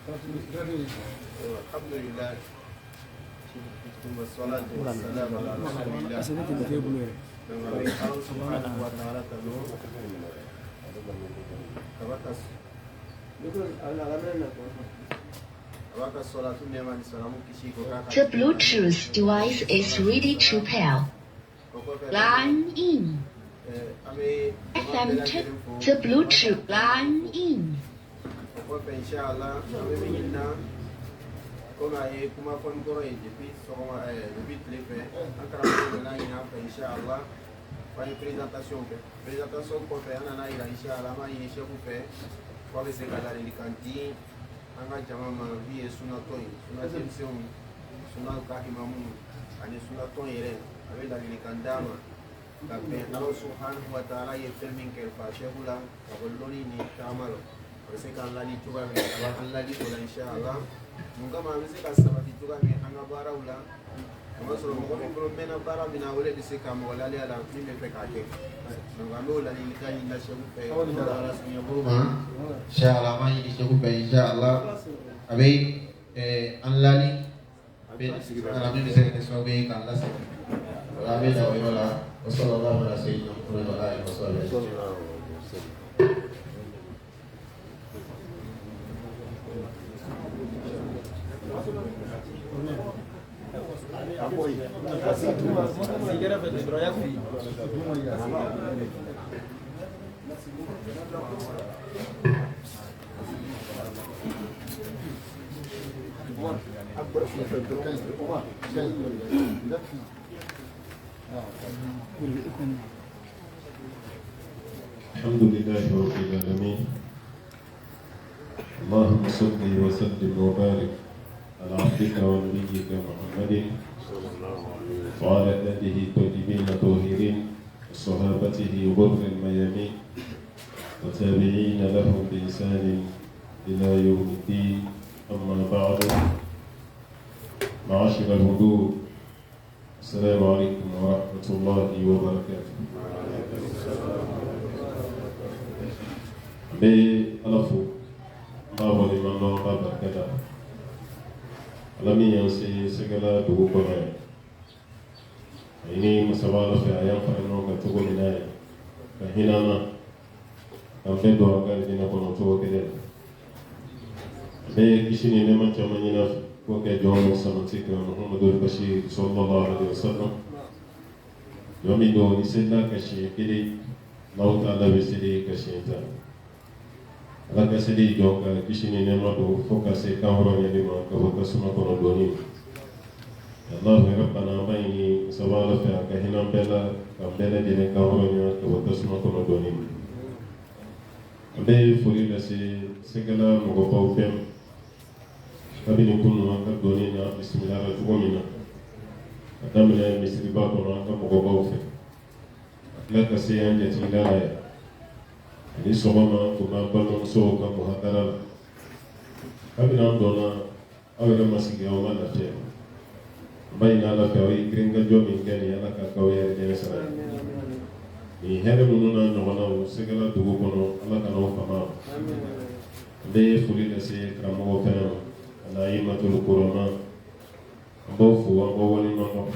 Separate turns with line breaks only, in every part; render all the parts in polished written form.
الحمد لله والصلاة والسلام على رسول الله. سبحانه وتعالى
The Bluetooth device is ready to pair. Line in. FM check. The Bluetooth line in.
Présentation qu'on fait, on a Inch'Allah, pour les égaler les cantines, on a jamais vu et Sunatoy, Sunatension, Sunakahimamu, et Sunaton Yeren, avec la Lilicandama, la Pénalo Suhan, Watara et Filming Kerpachehula, Kavoloni, Kamalo, parce qu'en la litura, en la litura, Inch'Allah, Mungama, c'est qu'à Sabatitura, Angabaraula.
Inshallah mai di cukup inshallah abai anlani abai alami bisa kita sebagai kandas abai dah wala wasallallahu ala sayyidina Muhammad wa alihi wasallam.
الحمد لله رب العالمين اللهم صل وسلم وبارك على عبدك ونبيك محمد وعلى آله الطيبين الطاهرين وصحابته غر الميامين وتابعين لهم بإحسان إلى يوم الدين. أما بعد معاشر الحضور السلام عليكم ورحمة الله وبركاته. بألفو ما هو لمن الله بركاته alami yang segala dugu kɔnɔ ini masabala fɛ a y'an fara ɲɔgɔn kan cogo min na ye ka hinɛ an na ka bɛɛ don an ka diinɛ kɔnɔ cogo kelen na a bɛ kisi ni nɛɛma caman ɲini a fɛ k'o kɛ jɔn min sabati ka Muhamadu Bashir sallallahu alaihi wasallam jɔn min don ni selila ka siɲɛ kelen n'aw ta labɛn seli ka siɲɛ tan ala ka seli jɔ ka kisi ni nɛɛma don fo ka se kan hɔrɔnyali ma ka bɔ tasuma kɔnɔ dɔɔni Allahu rabbana ba ɲini sabala fɛ a ka hinɛ an bɛɛ la k'an bɛɛ lajɛlen kan hɔrɔnya ka bɔ tasuma kɔnɔ dɔɔni an bɛ foli lase sɛgɛla mɔgɔbaw bɛɛ ma kabini kunu an ka dɔɔni na bisimilara cogo min na ka daminɛ misiriba kɔnɔ an ka mɔgɔbaw fɛ ka tila ka se an jatigila ye ni sɔgɔma tun b'an balimamusow ka muhadara la kabini an dɔnna aw yɛrɛ ma sigi aw ma lafiya an b'a ɲini ala fɛ aw ye girinkajɔ min kɛ nin ala ka k'aw yɛrɛ ɲɛ sara nin hɛrɛ minnu n'a ɲɔgɔnnaw sɛgɛla dugu kɔnɔ ala ka n'aw fama an bɛ foli lase karamɔgɔ fɛnɛ ma ana yi matulu kurama an b'aw fo an b'aw waleɲuman dɔn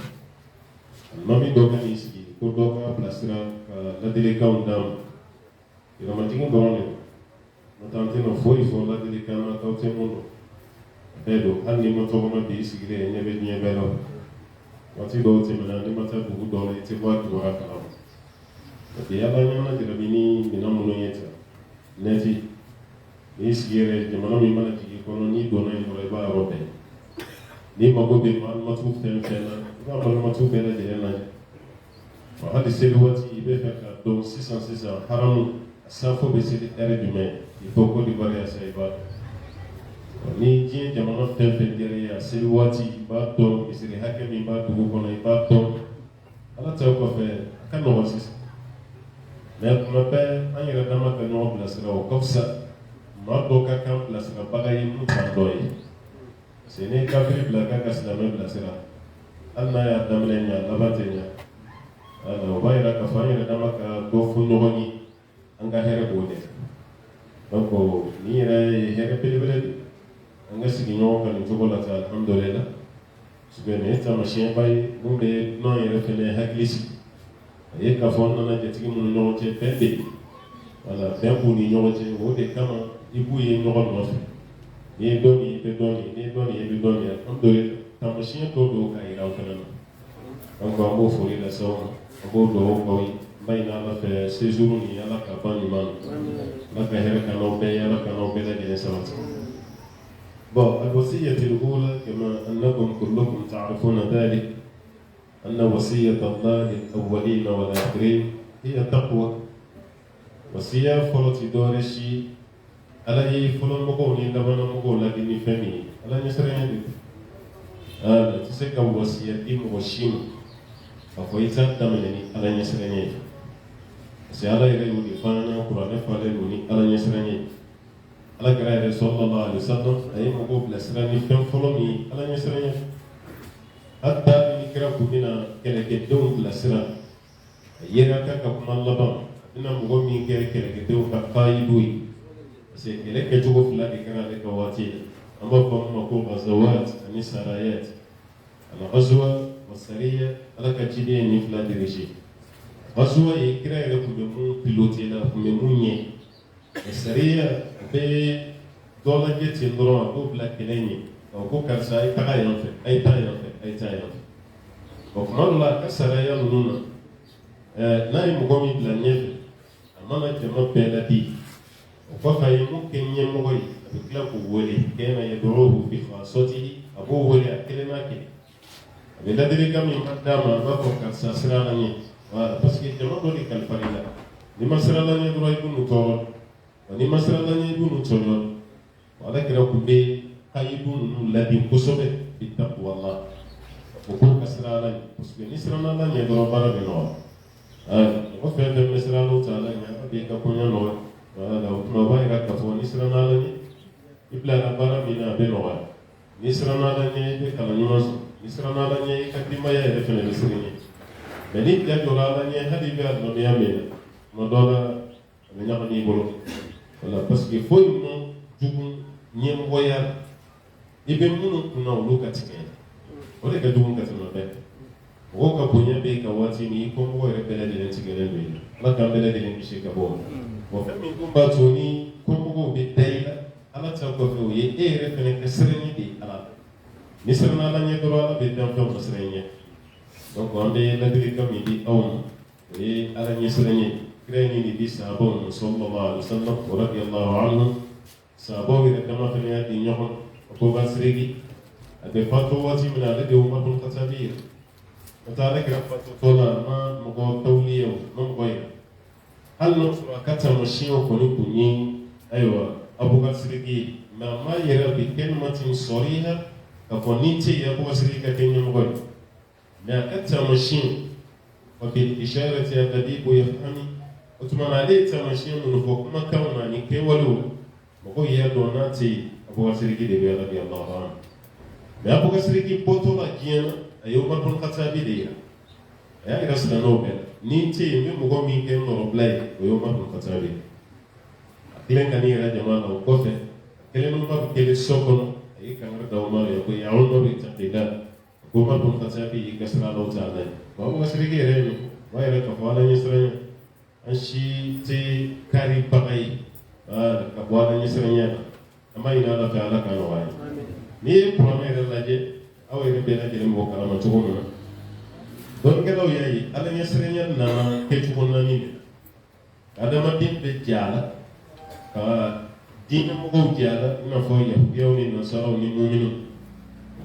alimami dɔ ka n'i sigi ko dɔ ka bilasira ka ladilikanw d'a ma yɛlɛmatigi dɔrɔn de n'o tɛ an tɛna foyi fɔ ladilikan na k'aw tɛ mun dɔn bɛɛ don hali n'i ma tɔgɔma bi i sigilen ɲɛ bɛ diɲɛ bɛɛ la waati dɔw tɛmɛna n'i ma taa dugu dɔw la i tɛ bɔ a kibaruya kalama parce que ala ɲana jarabi ni minɛn minnu ye tan nɛti n'i sigi yɛrɛ jamana min mana jigin kɔnɔ n'i donna yen dɔrɔn i b'a yɔrɔ bɛɛ n'i mago bɛ malimatu fɛn fɛn na i b'a malimatu bɛɛ lajɛlen lajɛ wa hali seli waati i bɛ fɛ ka dɔn sisan haramu safo bɛ seli ɛri jumɛn il faut que de bari a sa i b'a dɔn ni diɲɛ jamana fɛn fɛn diyara i ye a seli waati i b'a dɔn misiri hakɛ min b'a dugu kɔnɔ i b'a dɔn ala ta kɔfɛ a ka nɔgɔn sisan mais tuma bɛɛ an yɛrɛ dama ka ɲɔgɔn bilasira o ka fisa maa dɔw ka kan bilasirabaga ye mun t'an dɔ ye parce que ni kafiri bila k'a ka silamɛ bilasira hali n'a y'a daminɛ ɲɛ a laban tɛ ɲɛ o b'a yira k'a fɔ an yɛrɛ dama ka dɔ fɔ ɲɔgɔn ye an ka hɛrɛ b'o de donc nin yɛrɛ ye hɛrɛ belebele de anga sigi ɲɔgɔn kan nin cogo la ten alhamdulillah ne taamasiyɛn ba ye mun bɛ n'an yɛrɛ fɛnɛ hakili sigi a ye k'a fɔ an nana jatigi minnu ɲɔgɔn cɛ fɛn bɛ yen wala fɛn b'u ni ɲɔgɔn cɛ o de kama i b'u ye ɲɔgɔn nɔfɛ n'i ye dɔn nin i bɛ dɔn nin n'i ye dɔn nin i bɛ dɔn nin alhamdulillah taamasiyɛn dɔw don k'a yira aw fɛnɛ na donc an b'o foli lase aw ma an b'o dugawu k'aw ye n b'a ɲini ala fɛ séjour nin ala ka ban ɲuman na ala ka hɛrɛ ka n'aw bɛɛ ye ala ka n'aw bɛɛ lajɛlen sabati. bon الوصية الأولى كما أنكم كلكم تعرفون ذلك أن وصية الله للأولين والآخرين هي تقوى وصية فلوتي دورشي على يفلون مقولين لبنا مقول لكن فمي على نسرين تسكى وصية وشيم أفويتا دمني على نسرين سيالا يريد فانا قرآن فالنوني على نسرين ala kira yɛrɛ sallallahu alaihi wasallam a ye mɔgɔw bilasira ni fɛn fɔlɔ min ye ala ɲɛsira ɲɛ hatta ni kira kun bɛna kɛlɛkɛdenw bilasira a yera ka kuma laban a bɛna mɔgɔ min kɛ kɛlɛkɛdenw ka faayidu ye parce que kɛlɛ kɛcogo fila de kɛra ale ka waati an b'a fɔ min ma ko ghazawat ani sarayat al-ghazwa wa sariya ala ka ciden ye nin fila dirige ghazwa ye kira yɛrɛ kun bɛ mun pilote la kun bɛ mun ɲɛ sariya bɛ dɔ lajɛ ten dɔrɔn a b'o bila kɛlɛ ɲɛ ko karisa a ye taga yan fɛ a ye taa yan fɛ a ye taa yan fɛ o kuma dɔ la a ka saraya ninnu na n'a ye mɔgɔ min bila ɲɛfɛ a mana jama bɛɛ ladi o kɔfɛ a ye mun kɛ ɲɛmɔgɔ ye a bɛ tila k'o wele kɛnɛ ye dɔrɔn bi fa sɔti a b'o wele a kelen n'a kelen a bɛ ladilikan min d'a ma a b'a fɔ karisa sira la ɲɛ voilà parce que jama dɔ de kalifa i la n'i ma sira la ɲɛ dɔrɔn i bɛ n'u tɔɔrɔ ni masala ni bunu tɔɲɔ wala kɛra kun bɛ kayidu ninnu ladi kosɛbɛ bi taqwa Allah o ko ka sira ala ɲɛ parce que ni siranna ala ɲɛ dɔrɔn baara bɛ nɔgɔya mɔgɔ fɛn fɛn bɛ siran ala ta ala ɲɛ a bɛ ka kɔɲɔ nɔgɔya wala o tuma b'a yira k'a fɔ ni siranna ala ɲɛ i bilara baara min na a bɛ nɔgɔya ni siranna ala ɲɛ i bɛ kalan ɲuman sɔrɔ ni siranna ala ɲɛ i ka denbaya yɛrɛ fɛnɛ bɛ siran ɲɛ mais ni bila jɔra ala ɲɛ hali i bɛ adamadenya min na tuma dɔ la a bɛ ɲagami i bolo. Voilà, parce que faut une jugu ɲɛmɔgɔya i bɛ minnu kunna olu ka tigɛ o de ka jugu ka tɛmɛ bɛɛ mɔgɔw ka bonya bɛ yen ka waati min i kɔmɔgɔw yɛrɛ bɛɛ lajɛlen tigɛlen don yen ala k'an bɛɛ lajɛlen kisi ka bɔ bon fɛn min dun b'a to ni kɔmɔgɔw bɛ da i la ala ta kɔfɛ o ye e yɛrɛ fɛnɛ ka siranɲɛ de ala la ni siranna ala ɲɛ dɔrɔn ala bɛ dan fɛnw ka siranɲɛ donc an bɛ ladilikan min di aw ma o ye ala ɲɛ siranɲɛ كريني دي صحابه صلى الله عليه وسلم ورضي الله عنهم صحابه إذا كما في النهاية ينقل أبو بسريكي أدفعت واتي من على دي عمر بن الخطاب وتعالى كرفت طولا ما مقو توليه ما مغير هل نصر كتا مشيو كوني كوني أيوة أبو بسريكي ما يرى بكلمة صريحة كفونيتي أبو بسريكي كيني مغير ما كتا مشيو وبالإشارة الذي يفهمي وتمنى عليه تمشي من فوق ما كان يعني كيولو مقول يا دوناتي أبو بسريكي دبي رضي الله عنه ما أبو بسريكي بطولة جينا أيوم بن الخطاب ديا يا رسول الله نيتي من مقول مين كان نربلاي أيوم بن الخطاب أكلن كني رجما لو كفه أكلن ما بكل سكون أي كان رداوما يقول يا عمر بتقيدا أيوم بن الخطاب يكسر الله تعالى أبو بسريكي رجما ويرى كفالا يسرنا أشي تي كاري بقي كفالا يسرنا أما إن الله تعالى كان واي ni problème yɛrɛ lajɛ aw yɛrɛ bɛɛ lajɛlen bɔ kalama cogo min na dɔnkɛlaw y'a ye ala ɲɛsiranya nana kɛcogo naani de adamaden bɛ jɛ a la ka diinɛmɔgɔw jɛ a la i n'a fɔ yahudiyaw ni nasaraw ni muminw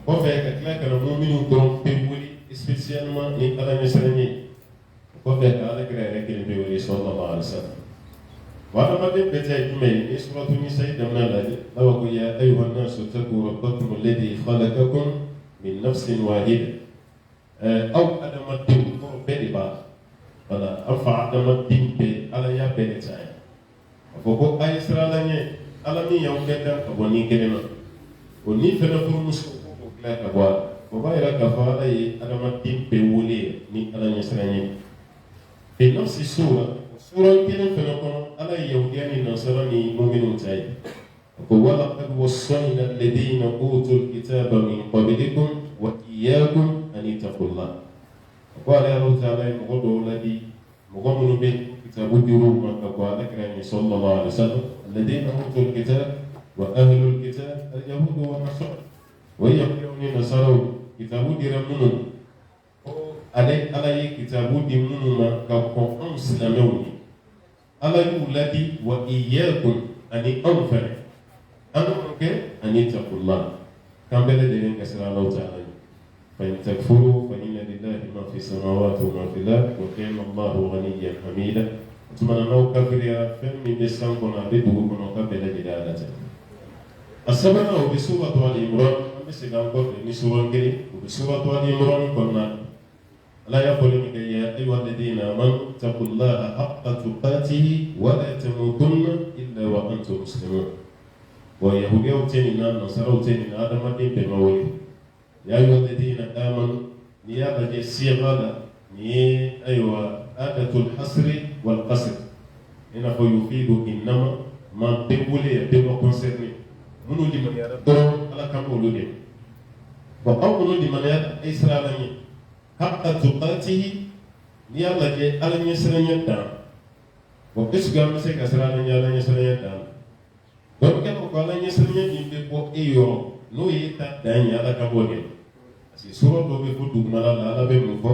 o kɔfɛ ka tila ka na muminw dɔrɔn bɛ wuli spécialement ni ala ɲɛsiranya ye o kɔfɛ ka ala kira yɛrɛ kelen bɛ wuli sallallahu alaihi wasallam وأنا بدأت جمعي سورة النساء دمنا لدي أو يا أيها الناس اتقوا ربكم الذي خلقكم من نفس واحدة أو أدم الدين بدبا ولا أرفع أدم الدين على يا بدتاي فوق أي سرالني على مي يوم بدأ أبوني كلمة وني فنفر مسلم لا أبوا وبايرا كفارة أدم الدين بولي ني على نسراني في نفس السورة سورة كلمة فنكون على يهوديان النصارى ni mu'minun tay ولقد وصينا الذين أوتوا الكتاب من قبلكم وإياكم أن اتقوا الله. وقال الله تعالى مغضو الذي مغمن به كتاب ديروم وقال كريم صلى الله عليه وسلم الذين أوتوا الكتاب وأهل الكتاب اليهود والنصارى ويقولون نصارى كتاب ديرمون على كتاب ديمون كقوم مسلمون على الذي وإياكم أن أنفر أنك أن اتقوا الله كم بلدين كسر الله تعالى فإن تكفروا فإن لله ما في السماوات وما في الأرض وكان الله غنيا حميدا ثم أنه كفر يا فم من السماء ونعبده ونقبل جلالته. السبب بسورة آل عمران بسيطان قول سورة كريم وبسورة آل عمران قلنا لا يقول يا أيها الذين آمنوا اتقوا الله حق تقاته ولا تموتن إلا وأنتم مسلمون. ويهودي وتنين نصارى وتنين آدم الدين بمولي يا أيها الذين آمنوا نيابة الصيغة ني أيوة آدة الحصر والقصر إنه يفيد إنما ما تقولي بما كونسيرني منو دي من يردون على كم ولودي وأو منو دي من يرد إسرائيلي حق تقاته نيابة على يسرين دام وكسر مسك إسرائيلي على يسرين دام donc ko ala nyesrenya dimbe ko eyo no yita danya ala kabone asi suro do be fudu mala ala be mo ko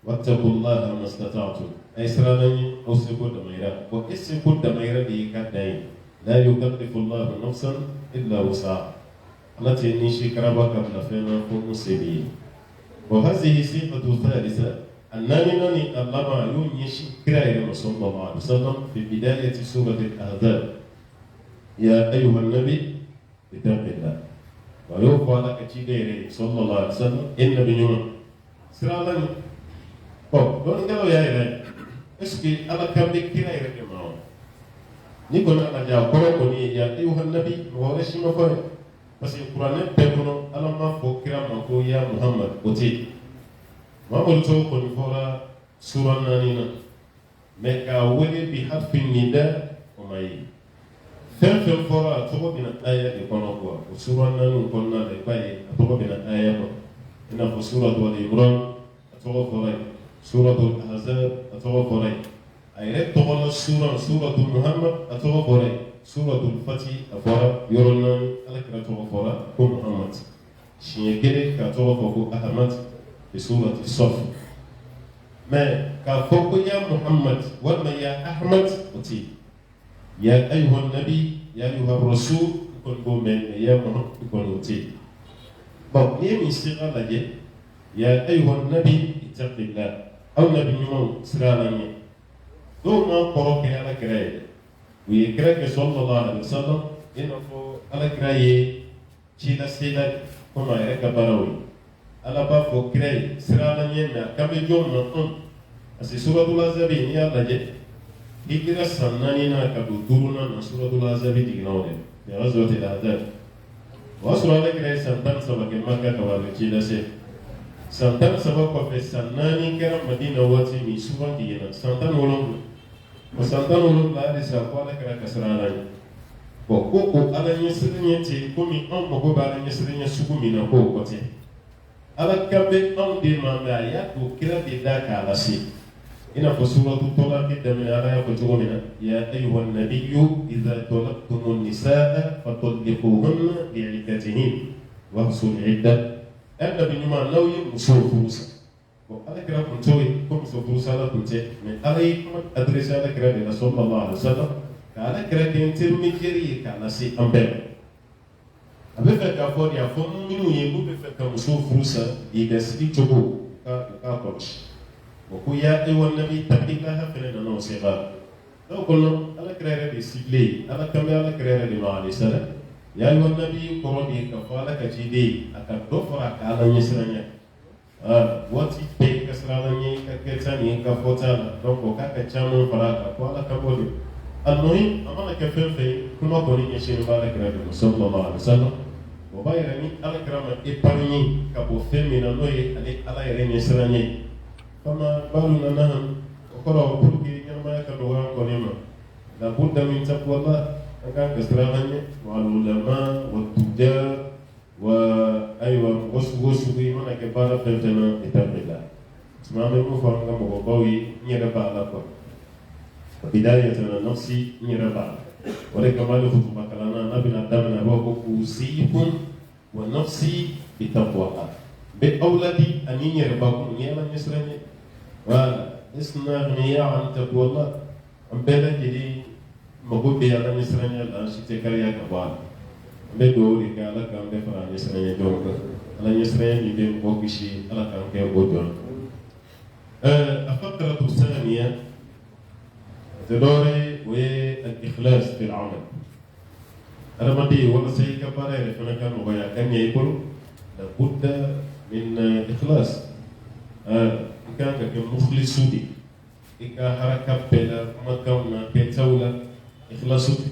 wattaqullaha mastata'tum ay siralani o se ko damayra ko esse ko damayra di ka dai la yukallifu Allahu nafsan illa wusaha alati ni shikraba kabla fema ko musebi wa hadhihi sifatu thalitha annani nani allama yun yashkira ila sallallahu alaihi wasallam fi bidayati surati al-ahzab يا أيها النبي اتق الله ويوفى لك تشيديري صلى الله عليه وسلم إن بنيوم سرالني دون قالوا يا إلهي اسكي على كم بكتير يرجع معه نيكون على جاو كوني يا أيها النبي وهرشي ما فاي بس القرآن بيقولون على ما فكر ما هو يا محمد أتي ما قلتوا كوني فورا سورة نانينا مكا ولي بحرف النداء وما fɛn fɔra a tɔgɔ bɛna aya de kɔnɔ kuwa o sura naani kɔnɔna la i b'a ye a tɔgɔ bɛna aya kɔnɔ i n'a fɔ suratu Ali Imran a tɔgɔ fɔra ye suratu Ahzab a tɔgɔ fɔra ye a yɛrɛ tɔgɔ la suratu Muhammad a tɔgɔ fɔra ye suratu Fati a fɔra yɔrɔ naani Alakira tɔgɔ fɔra ko Muhammad siɲɛ kelen k'a tɔgɔ fɔ ko Ahmad de suratu Saf mais k'a fɔ ko ya Muhammad walima ya Ahmad o tɛ yen. يا أيها النبي يا أيها الرسول يكون بومن يا محمد يكون وتي bon يمين سيغا لاجي يا أيها النبي اتق الله أو نبي نمو سرالاني دو ما قروك على كراي ويكراك صلى الله عليه وسلم إنه على كراي تشيلا سيلا كما يرك باروي على بافو كراي سرالاني ما كم يوم ما أسي سورة الأحزاب يا لاجي hijira sanani na kadu turuna na suratul Ahzab dignawde ya ghazwatil Ahzab wa sura lakra santan sabake makka kawale chida se santan sabako fe sanani kera madina wati mi sura digina santan wolon wa santan wolon la de sa ko lakra kasrana ko ala nyesrinya ti ko mi on ko ba ala nyesrinya suku mi na ko ko ti ala kabe on de manda ya ko kira de da kala si إن سورة الطلاق من آية فتغمنا يا أيها النبي إذا طلقتم النساء فطلقوهن لعدتهن واحصوا العدة النبي نما نوي مسور فروسا وأنا كلا كنتوي كم مسور فروسا لا كنت من عليكم أدرس على كلا صلى الله عليه وسلم على كلا كنتم مجري كلا سي أمبر أبفك أفضل يفهم منو يبو بفك مسور فروسا يجسدي تبو كاكوش وكويا أيها النبي اتق الله فلنا نوصيغا لو قلنا على كريرة دي سيبلي على كم على كريرة دي معالي سنة يا أيها النبي قرني كفالك جدي أكدفرك على يسرني واتي بي كسراني كتاني كفوتانا دونك كاكتشامو فراك وعلى كبولي المهم أمانا كفين في كما قولي يشير بالك رجل صلى الله عليه وسلم وبايرني على كرامة إباني كبو فيمينا نوي على يرين يسرني كما بالنا نهم وقرأوا بركي كما يكدوا قنيما لابد من تقوى الله أكان كسرانية والعلماء والتجار وأيوة وسوسو بمن كبار فلتنا كتاب الله اسمع من مفهوم مقوي نيربا لكم بداية نفسي نيربا ولكمال خطبة لنا نبنا دمنا وأوصيكم ونفسي بتقوى الله بأولادي أن يرباكم نيلا نسرني وإسنا عن تقوى الله أمبلا جدي مقول بيالا نسرني الآن شتكريا كبار بدوري كالا كام دفع نسرني جونك على نسرني بين بوكشي على كام كيبودون الفقرة الثانية تدوري والإخلاص في العمل أنا ما دي ولا شيء كبار فأنا كان مغيا كان يقول لابد من إخلاص كان كمخلص سودي إذا حركة بلا مكان كتولة إخلاص سودي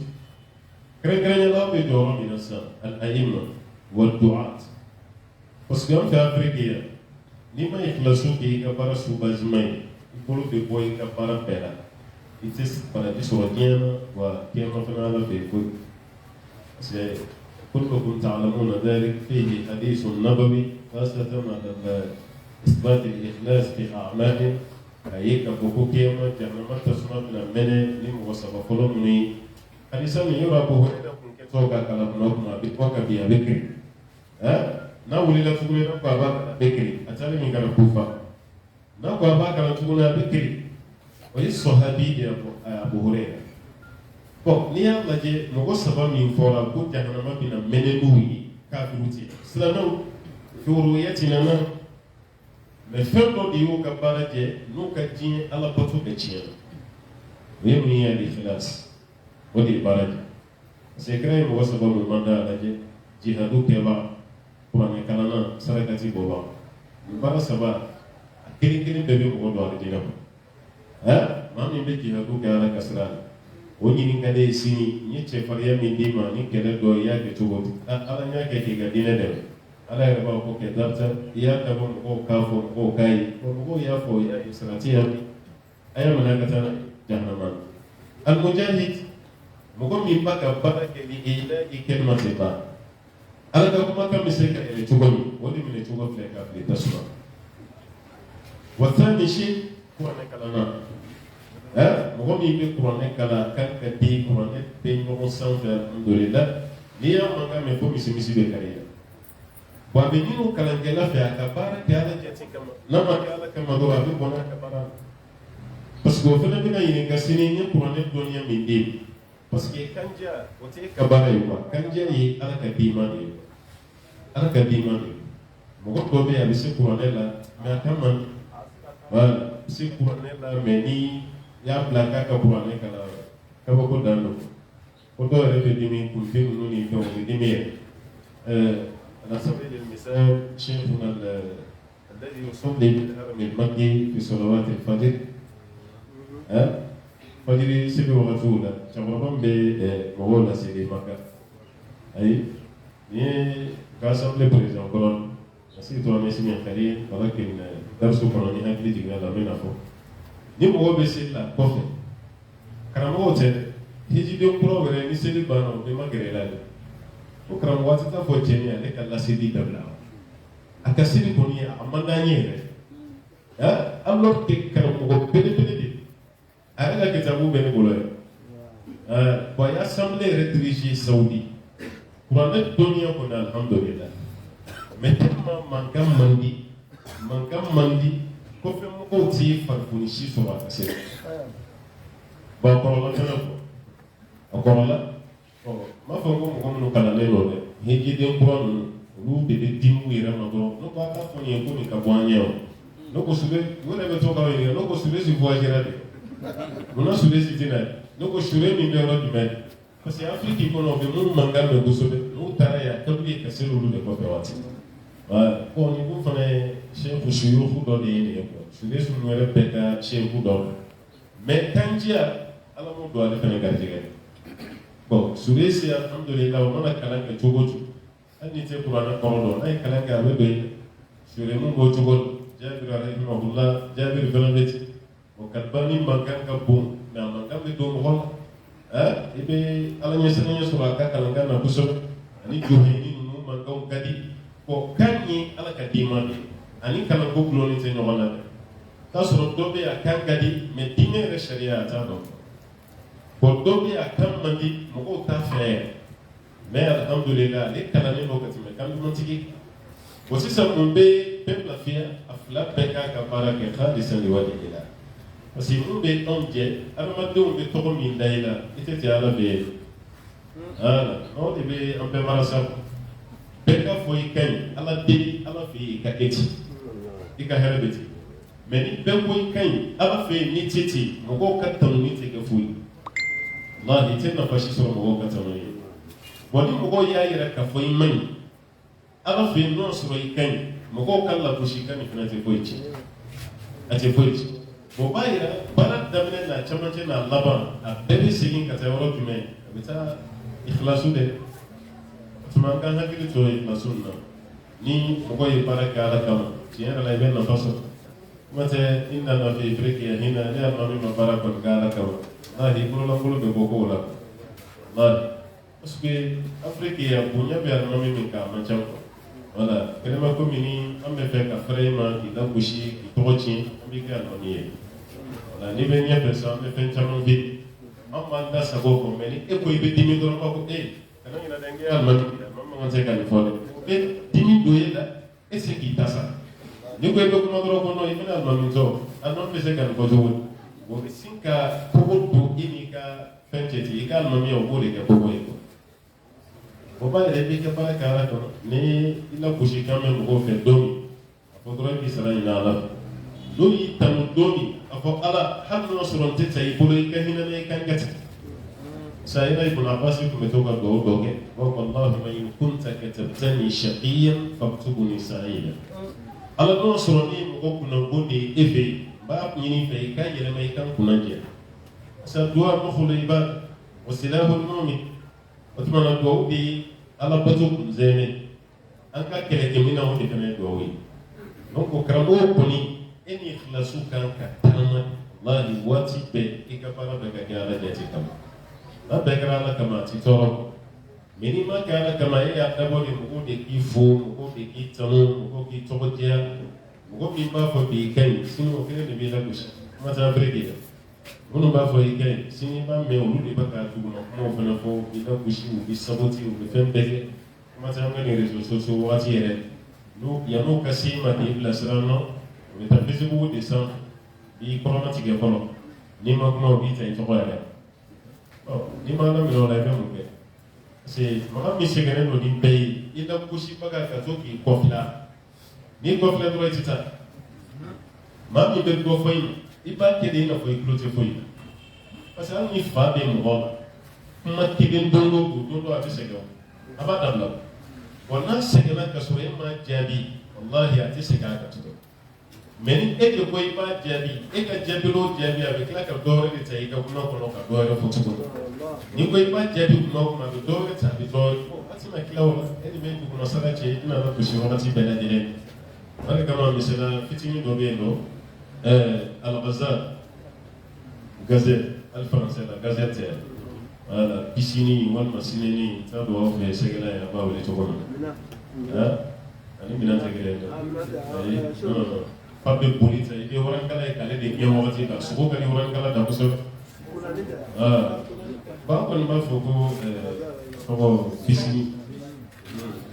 كرنا الله بدور من السماء الأئمة والدعاة بس كم في أفريقيا لما إخلاص سودي كبار سوبازمين يقولوا بقول كبار بلا إتس paradis وكيما وكيما فنالا في كلكم تعلمون ذلك فيه حديث نبوي خاصة على إثبات الإخلاص في أعمال أيك بوكو كيما جمع تسمع من المنى لموصف كلامني الإنسان يرى بوه كتوكا كلام نوما بتوكا بيا بكري ناولي لا تقولي نبغى بكري أتالي من كلام كوفا نبغى كلام تقولي بكري ويصحابي أبو هريرة bon ni y'a lajɛ mɔgɔ saba min fɔra ko jahanama bɛna mɛnɛ n'u ye kafiru ti silamɛw foroya ti nana mɛ fɛn dɔ de y'u ka baara kɛ n'u ka diɲɛ ala bato bɛ tiɲɛ o ye mun ye al-ikhlas o de ye baara kɛ parce que kira ye mɔgɔ saba min man da lajɛ jihadu kɛba kuranɛ kalanna sarakati bɔba nin baara saba a kelen kelen bɛɛ bɛ mɔgɔ don alijinɛ kɔnɔ maa min bɛ jihadu kɛ ala ka sira la o ɲininkali sini n ye cɛfarinya min d'i ma ni kɛlɛ dɔ i y'a kɛ cogo di ala n y'a kɛ k'i ka diinɛ dɛmɛ ala yɛrɛ b'a fɔ kɛ darita i y'a dabɔ mɔgɔw k'a fɔ mɔgɔw k'a ye wa mɔgɔw y'a fɔ i y'a ye salati y'a di a y'a minɛ ka taa jahanama al-mujahid mɔgɔ min b'a ka baara kɛ ni i la i kɛnɛma tɛ ban ala ka kumakan bɛ se ka yɛlɛ cogo min o de minɛ cogo filɛ k'a fili tasuma wa thani shay kuranɛ kalanna mɔgɔ min bɛ kuranɛ kalan kan ka di kuranɛ bɛ ɲɔgɔn sanfɛ alhamdulillah n'i y'a mankan mɛn ko misi bɛ kari la wa a bɛ ɲini o kalankɛla fɛ a ka baara kɛ ala jate kama n'a ma kɛ ala kama dɔrɔn a bɛ bɔ n'a ka baara la parce que o fana bɛna ɲininka sini n ye kuranɛ dɔnniya min di parce que kandiya o tɛ e ka baara ye quoi kandiya ye ala ka dima de ye ala ka dima de ye mɔgɔ dɔw bɛ yen a bɛ se kuranɛ la mɛ a ka man voilà a bɛ se kuranɛ la mɛ ni y'a bila k'a ka kuranɛ kalan kabako dan don ko dɔw yɛrɛ bɛ dimi kunfin ninnu ni fɛnw o bɛ dimi yɛrɛ على سبيل المثال شيخنا الذي يصلي بالهرم المكي في صلوات الفجر فجر سبي وغفولة شغربان بمغولة سيدي مكة أي كاسم لبريزان قرن نسيتوا أن اسمي خليل ولكن درسوا قرني هكذا تقول من أفو ni mɔgɔ bɛ se la kɔfɛ karamɔgɔw tɛ dɛ hijiden kura wɛrɛ ni seli banna o bɛɛ ma gɛrɛ la dɛ ko karamɔgɔ tɛ taa fɔ cɛ ni ale ka laseli dabila a ka seli kɔni a man d'an ye yɛrɛ alors que karamɔgɔ belebele de a yɛrɛ ka kitabu bɛ ne bolo yɛrɛ bon a ye assemblée yɛrɛ dirige Saoudi kuranɛ dɔnniya kɔni alhamdulillah mais tellement mankan man di ko fɛn mɔgɔw t'i farifoni si sɔrɔ a ka se bon a kɔrɔla fɛnɛ fɔ a kɔrɔla m'a fɔ ko mɔgɔ minnu kalannen don dɛ hijiden kura ninnu olu de bɛ di u yɛrɛ ma dɔrɔn ne ko a ka fɔ nin ye ko nin ka bɔ an ɲɛ o ne ko sube u yɛrɛ bɛ to k'aw ɲininka ne ko sube si voyagera de munna sube si tɛ na ye ne ko sube min bɛ yɔrɔ jumɛn parce que Afiriki kɔnɔ o bɛ mun mankan mɛn kosɛbɛ n'u taara yan a ka d'u ye ka seli olu de kɔfɛ waati bon nin dun fana ye seku suyuku dɔ de ye nin ye quoi sube sunu yɛrɛ bɛɛ ka seku dɔ mais kanjiya ala m'o don ale fana garijɛgɛ bon sube si alhamdulillah o mana kalan kɛ cogo o cogo hali ni tɛ kuranɛ kɔrɔ dɔn n'a ye kalan kɛ a bɛ don yen sure mun b'o cogo la Jabir rahimahullah Jabir fana bɛ ten o kalibani mankan ka bon mais a mankan bɛ don mɔgɔ la I bɛ ala ɲɛsinnen sɔrɔ a ka kalankan na kosɛbɛ ani jɔhɛni ninnu mankanw ka di kan ye ala ka di ma de ani kalanko gulɔlen tɛ ɲɔgɔn na dɛ k'a sɔrɔ dɔ bɛ a kan ka di mɛ diinɛ yɛrɛ sariya a t'a dɔn dɔ bɛ a kan man di mɔgɔw t'a fɛ yɛrɛ mɛ alhamdulillah ale kalannen don ka tɛmɛ kan dumantigi sisan mun bɛ bɛɛ lafiya a fila bɛɛ kan ka baara kɛ halisan liwajihillah parce que mun bɛ anw jɛ adamadenw bɛ tɔgɔ min da i la i tɛ tɛ ala bɛ yen anw de bɛ an bɛɛ mara sa bɛɛ ka fɔ i ka ɲi ala deli ala fɛ yen i ka eti i ka hɛrɛ bɛ ten mɛ ni bɛɛ ko i ka ɲi ala fɛ yen ni tɛ ten mɔgɔw ka tanuni tɛ kɛ foyi wallahi i tɛ nafa si sɔrɔ mɔgɔw ka tanuni ye ni mɔgɔw y'a yɛrɛ ka fɔ i man ɲi ala fɛ yen n'o sɔrɔ i ka ɲi mɔgɔw ka lagosi ka nin fana tɛ foyi tiɲɛ a tɛ foyi tiɲɛ o b'a yira baara daminɛ n'a camancɛ n'a laban a bɛɛ bɛ segin ka taa yɔrɔ jumɛn a bɛ taa ikhlasu de tuma an ka hakili to ikhlasu na ni mɔgɔ ye baara kɛ ala kama tiɲɛ yɛrɛ la i bɛ nafa sɔrɔ kuma tɛ i nana fɛ ifiriki ya hinɛ ne y'a ma min ma baara kɔni kɛ ala kama lahi bololankolon bɛ bɔ k'o la lahi parce que afiriki ya bonya bɛ alimami min kan a man ca voilà kɛnɛma komi ni an bɛ fɛ ka fɛrɛ i ma k'i lagosi k'i tɔgɔ tiɲɛ an bɛ kɛ alimami ye voilà n'i bɛ ɲɛfɛ sa an bɛ fɛn caman bɛ yen an b'an da sago kɔ mɛ ni e ko i bɛ dimi dɔrɔn b'a fɔ kana ɲinɛ dɛ n kɛ alimami ye a man kan tɛ ka nin fɔ dɛ dimi don e la e se k'i ta sa ni ko i bɛ kuma dɔrɔn ko non i bɛna alimami tɔ a n'an bɛ se ka nin fɔ cogo di o bɛ sin ka kogo don i n'i ka fɛn cɛ ten i ka alimamiya o b'o de kɛ kogo ye o b'a yɛrɛ b'i ka baara kɛ ala kɔnɔ ni i lagosi kan bɛ mɔgɔw fɛ don min a fɔ dɔrɔn i b'i sara ɲini ala fɛ n'o y'i tanu don min a fɔ ala hali n'o sɔrɔ n tɛ ta i bolo i ka hinɛ na i kan ka tigɛ sayidina ibn abbas tun bɛ to ka dugawu dɔ kɛ o ko allahumma in kunta katabtani shaqiyan faktubuni sa'idan ala n'o sɔrɔ ni mɔgɔ kunnabon de ye e fɛ yen n b'a ɲini fɛ i ka yɛlɛma i kan kunna jɛ sa duwa mɔfolo i b'a o silahul mu'min o tuma na duwawu bɛ ala bato kun zɛmɛ an ka kɛlɛkɛminɛnw de fana ye duwawu ye donc karamɔgɔ kɔni e ni ikhlasu kan ka taama wallahi waati bɛɛ i ka baara bɛɛ ka kɛ ala jate kama n'a bɛɛ kɛra ala kama a ti tɔɔrɔ mɛ n'i ma kɛ ala kama e y'a dabɔ de mɔgɔw de k'i fo mɔgɔw de k'i tanu mɔgɔw k'i tɔgɔ diya mɔgɔ min b'a fɔ bi i ka ɲi sini o kelen de b'i lagosi kuma tɛ afiriki la minnu b'a fɔ i ka ɲi sini b'a mɛn olu de bɛ ka duguma kumaw fana fɔ i lagosi u bɛ saboti u bɛ fɛn bɛɛ kɛ kuma tɛ an ka nin réseaux sociaux waati yɛrɛ yan'o ka se i ma k'i bilasira nɔ o bɛ taa facebook de sanfɛ i kɔrɔma tigɛ fɔlɔ n'i ma kuma o b'i ta i tɔgɔ yɛrɛ n'i ma ala minɛ o la i bɛ mun kɛ parce que maa min sɛgɛnnen don ni bɛɛ ye i lagosibaga ka to k'i kɔfila n'i kɔfila dɔrɔn i tɛ taa maa min bɛ dɔ fɔ i ma i b'a kɛ de i n'a fɔ i tulo tɛ foyi la parce que hali ni fa bɛ mɔgɔ la kuma kelen don o don a tɛ sɛgɛn o a b'a dabila wa n'a sɛgɛnna ka sɔrɔ e m'a jaabi walahi a tɛ segin a kan tugun mɛ ni e de ko i b'a jaabi e ka jaabi o jaabi a bɛ tila ka dɔwɛrɛ de ta i ka kuma kɔnɔ ka dɔwɛrɛ fɔ tugun n'i ko i b'a jaabi kuma o kuma a bɛ dɔwɛrɛ ta a bɛ dɔwɛrɛ fɔ a tɛna tila o la e de bɛ duguma sara cɛ i tɛna ala gosi wagati bɛɛ lajɛlen o de kama misala fitinin dɔ bɛ yen nɔ Al-Ghazal gazette ali français la gazette voilà piscine walima sinɛni t'a dɔn aw fɛ sɛgɛla ye a b'a wele cogo min na ani minɛn tɛ kelen dɛ fa bɛ boli ta i bɛ warankala ye k'ale de ɲɛ wagati la sogo ka di warankala da kosɛbɛ ba kɔni b'a fɔ ko tɔgɔ piscine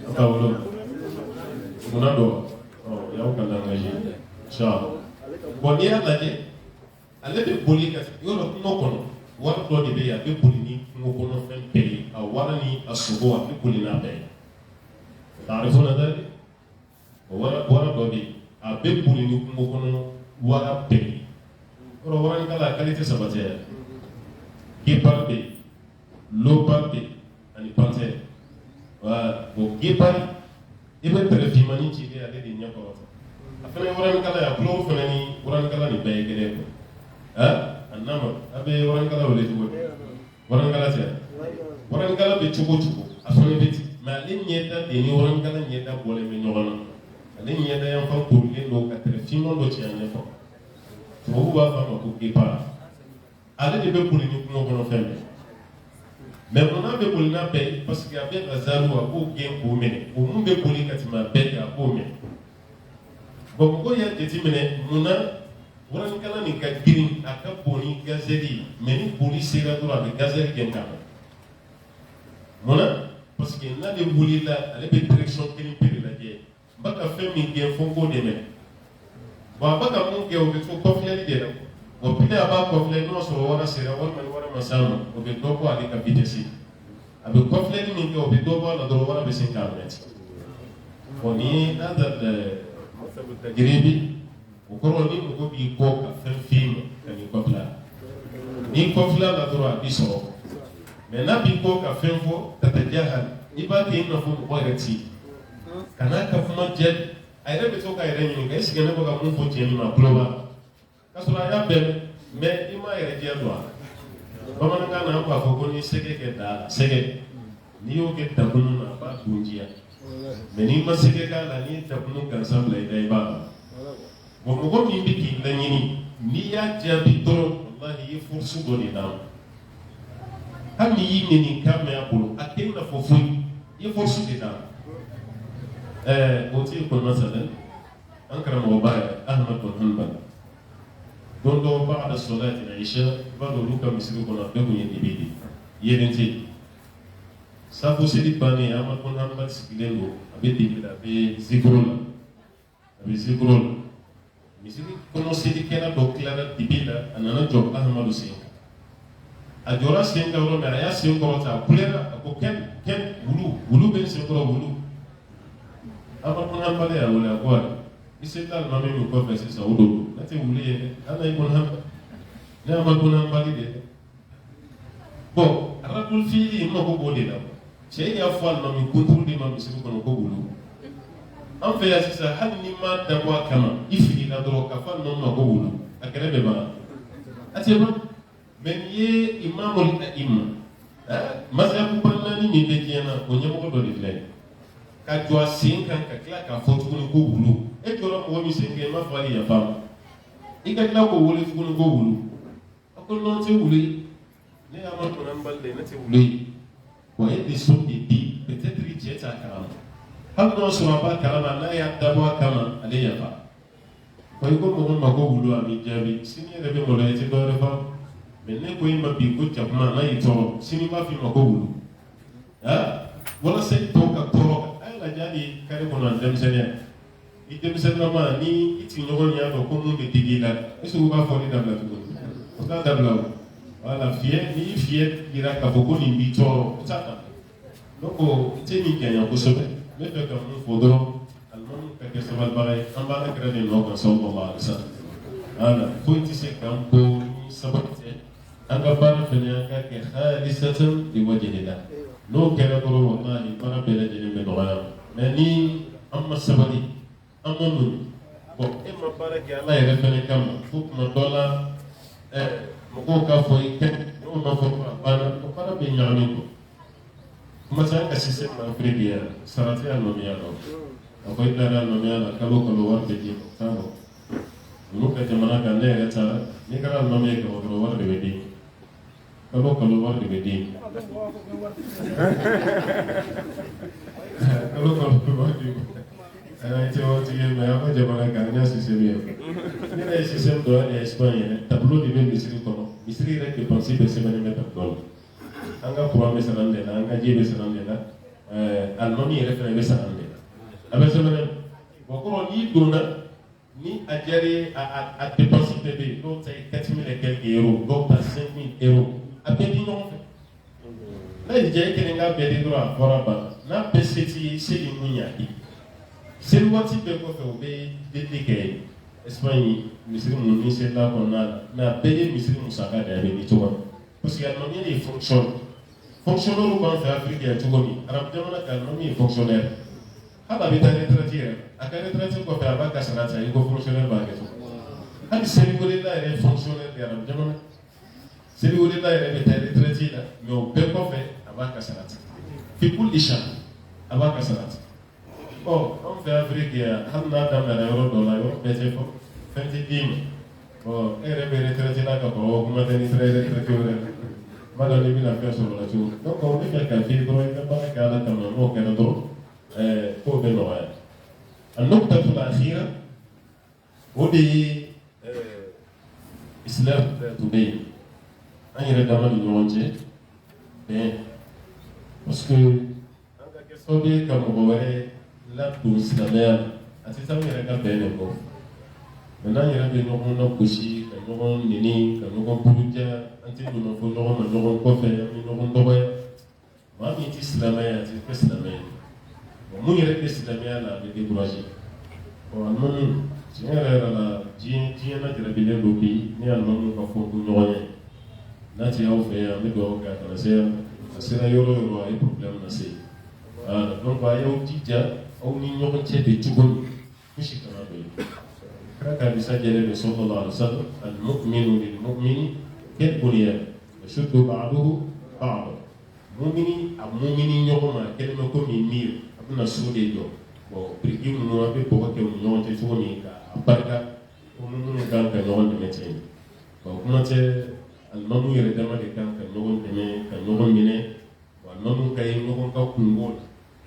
a b'a wolo munna dɔ y'aw ka langage inchallah bon n'i y'a lajɛ ale bɛ boli ka yɔrɔ kungo kɔnɔ wari dɔ de bɛ yen a bɛ boli ni kungo kɔnɔ fɛn bɛɛ ye a wara ni a sogo a bɛ boli n'a bɛɛ ye taarifo na dɛ o wara dɔ bɛ yen a bɛ boli ni kungo kɔnɔ wara bɛɛ ye yɔrɔ waranikala qualité saba tɛ yan gepard bɛ yen leopard bɛ yen ani panthère voilà bon gepard i bɛ pɛrɛ finmani cilen ale de ɲɛ kɔrɔ a fana ye waranikala ye a kulo fana ni waranikala ni bɛɛ ye kelen ye a nama a bɛ waranikala wele cogo di waranikala tɛ waranikala bɛ cogo cogo a fana bɛ ten mɛ ale ɲɛda de ni waranikala ɲɛda bɔlen bɛ ɲɔgɔn na ale ɲɛda yan fan korilen don ka tɛmɛ finman dɔ ci a ɲɛfɛ tubabuw b'a fɔ a ma ko gepard ale de bɛ boli ni kungo kɔnɔ fɛn bɛɛ mais mon âme est pour la paix parce qu'il y a bien la zalou à beau gain pour mener. Au monde est pour les quatre ma paix à beau mener. Bon, pourquoi il y a des timés, mon âme, on a un canal qui a green à Caponi, Gazeli, mais ni police est là pour la Gazeli qui est là. Mon âme, parce qu'il y a des boulis là, à la direction qui est pérille la guerre. Baka fait mi qui est fonko de même. Bon, baka mon qui est au béton coffre l'idée là. Bon, puis là, bas coffre non sur le wara sera, on va voir ma salle, au béton pour aller capiter ici. Avec coffre l'idée, au béton pour la droite de 50 mètres. On y a de Gréby, au coroni, au gobi coca, fait film, quand il coffre là. Ni coffre là, la droite, il sort. Mais là, il coca, fait un faux, t'as déjà, il va dire, il ne faut pas arrêter. Kana ka kuma jet ayre be to ka ayre ni ga sigene ko ka mun fo tieni ma globa kasura ya be me ima ayre je do bamana nga na ko ko ni sege ke da sege ni o ke tabunu na ba bunjia me ni ma sege ka la ni tabunu kan samle dai ba bo mo ko ni biki la ni ya jabi to wallahi yi fursu do ni na ha ni yi ni kam ya bulu akenna fo fu yi fursu di na قلت لكم مثلا أنكرم وبايع أحمد بن حنبل دون بعد صلاة العشاء بعد لوكا مسلوكنا بقوا يدبيدي يدنتي سافو سيدي باني أحمد بن حنبل سكيلو أبي دبيدا أبي زيكرول مسلي كنا سيدي كنا دوكلا دبيدا أنا نجوب أحمد سين أجورا سين كورو معايا سين كورو تا كلنا أكو كن ولو بين سين كورو ولو Apa pun hamba dia boleh akuat. Bismillah mami muka versi Saudi. Nanti boleh. Anak pun hamba. Ni apa pun hamba dia. Bo, Arabul fili mau boleh lah. Saya afal mami kontrol di mami sebab kau bulu. Am faya sisa hal ni ma dawa kama. Ifili na doro kafal nom mau bulu. Akhirnya beba. Asyik men ye imamul imam. Mazhab panani ni dekiana. Punya mau dori lain. Ka jɔ sen kan ka tila k'a fɔ tuguni ko wulu e jɔra mɔgɔ min sen kan i ma fali yafa ma i ka tila k'o wele tuguni ko wulu a ko non tɛ wulu ye ne y'a ma tɔnɔ n bali de ne tɛ wulu ye wa e de sɔn de di peut-être cɛ t'a kalama hali n'o sɔrɔ a b'a kalama n'a y'a dabɔ a kama ale yafa wa i ko mɔgɔ ma ko wulu a b'i jaabi sini yɛrɛ bɛ maloya i tɛ dɔwɛrɛ fa mais ne ko i ma bi ko jakuma n'a y'i tɔɔrɔ sini b'a f'i ma ko wulu walasa i tɔw ka tɔɔrɔ jadi kare kono denmisɛnniya i denmisɛnnama ni i tigiɲɔgɔn y'a dɔn ko mun bɛ digi i la est ce que u b'a fɔ ni dabila tuguni o t'a dabila o wala fiyɛ ni i fiyɛ yira k'a fɔ ko nin b'i tɔɔrɔ o t'a dabila donc i tɛ nin janya kosɛbɛ n bɛ fɛ ka mun fɔ dɔrɔn alimami ka kɛ sabalibaga ye an b'ala kɛra de nɔ kan sallallahu alaihi wa sallam wala foyi tɛ se k'an bɔ ni sabali tɛ an ka baara fɛnɛ an ka kɛ khalisatan liwajhillah n'o kɛra dɔrɔn wallahi baara bɛɛ lajɛlen bɛ nɔgɔya mais ni an ma sabali an ma muɲu bon e ma baara kɛ ala yɛrɛ fɛnɛ kama fo tuma dɔ la mɔgɔw k'a fɔ i kɛ n'o ma fɔ ko a banna o baara bɛ ɲagami kɔ kuma se an ka système afrique yan sarati y'a nɔmiya dɔn a fɔ i tilara nɔmiya la kalo kalo wari bɛ d'i ma t'a dɔn olu ka jamana kan ne yɛrɛ taara n'i kɛra nɔmi ye kama dɔrɔn wari de bɛ d'i ma kalo kalo wari de bɛ d'i ma kalau berbagi, itu orang yang apa zaman agaknya sistemnya. Ini ada sistem doa di Espanya, tak perlu dibuat misteri kono. Misteri rek dipansi bersama tak kono. Angga puan besaran dena, angga je besaran dena, almami referensi besaran dena. Apa sebenarnya? Waktu ni dona, ni ajari a depansi bebe, do saya 4,000 et quelques euros, do pas 5,000 euros. Apa di non? Nah jadi kena beli dua orang na peseti seli munyaki seli wati be ko fe o be dedike Espagne misiri mun ni se la ko na na be misiri musaka da be ni to parce que almami ni fonctionnaire ko en Afrique ya to ni arab jamana ka almami fonctionnaire haba be ta retraité aka retraité ko fa ba ka sanata ko fonctionnaire ba ke to hadi seli ko la re fonctionnaire ya arab jamana seli ko la re be ta retraité la no be ko fe aba ka sanata في كل شيء أبغى كسرات. أم في أفريقيا هم نادم على يورو دولار يورو بيجيبه فهمت دين. إيرة بيرترتي لا كبر وهم تاني ترى Madame les villes à faire sur la tour. Donc, on est fait qu'à vivre, il n'y a pas qu'à la caméra, on a d'autres, pour venir. النقطة الأخيرة ودي إسلام تبين أن يرجع من يوانجي parce que en ka kɛ sababu ye ka mɔgɔ wɛrɛ ladon silamɛya la a tɛ taa an yɛrɛ ka bɛn de kɔ mɛ n'an yɛrɛ bɛ ɲɔgɔn lagosi ka ɲɔgɔn neni ka ɲɔgɔn buruja an tɛ donna fɔ ɲɔgɔn ma ɲɔgɔn kɔfɛ an bɛ ɲɔgɔn dɔgɔya maa min tɛ silamɛya a tɛ kɛ silamɛya ye mun yɛrɛ bɛ silamɛya la a bɛ découragé alimami tiɲɛ yɛrɛ yɛrɛ la diɲɛ lajarabilen dɔ bi ni alimami ka fɔ ko ɲɔgɔn ye n'a ti y'aw fɛ yan an bɛ dugawu kɛ a kana se yan a sera yɔrɔ o yɔrɔ a ye problème lase donc a y'aw jija aw ni ɲɔgɔn cɛ de cogo min fosi kana bɛ yen kira ka hadisa jɛlen bɛ sallallahu alaihi wasallam al-mu'minu lil-mu'mini kal-bunyan yashuddu ba'duhu ba'dan mumini a mumini ɲɔgɔn ma a kɛlen bɛ komi miiri a bɛna so de jɔ bon biriki minnu an bɛ bɔgɔ kɛ u ni ɲɔgɔn cɛ cogo min k'a barika ko minnu kan ka ɲɔgɔn dɛmɛ ten bon kuma tɛ alimamu yɛrɛ dama de kan ka ɲɔgɔn dɛmɛ ka ɲɔgɔn minɛ wa alimamu ka ye ɲɔgɔn ka kungo la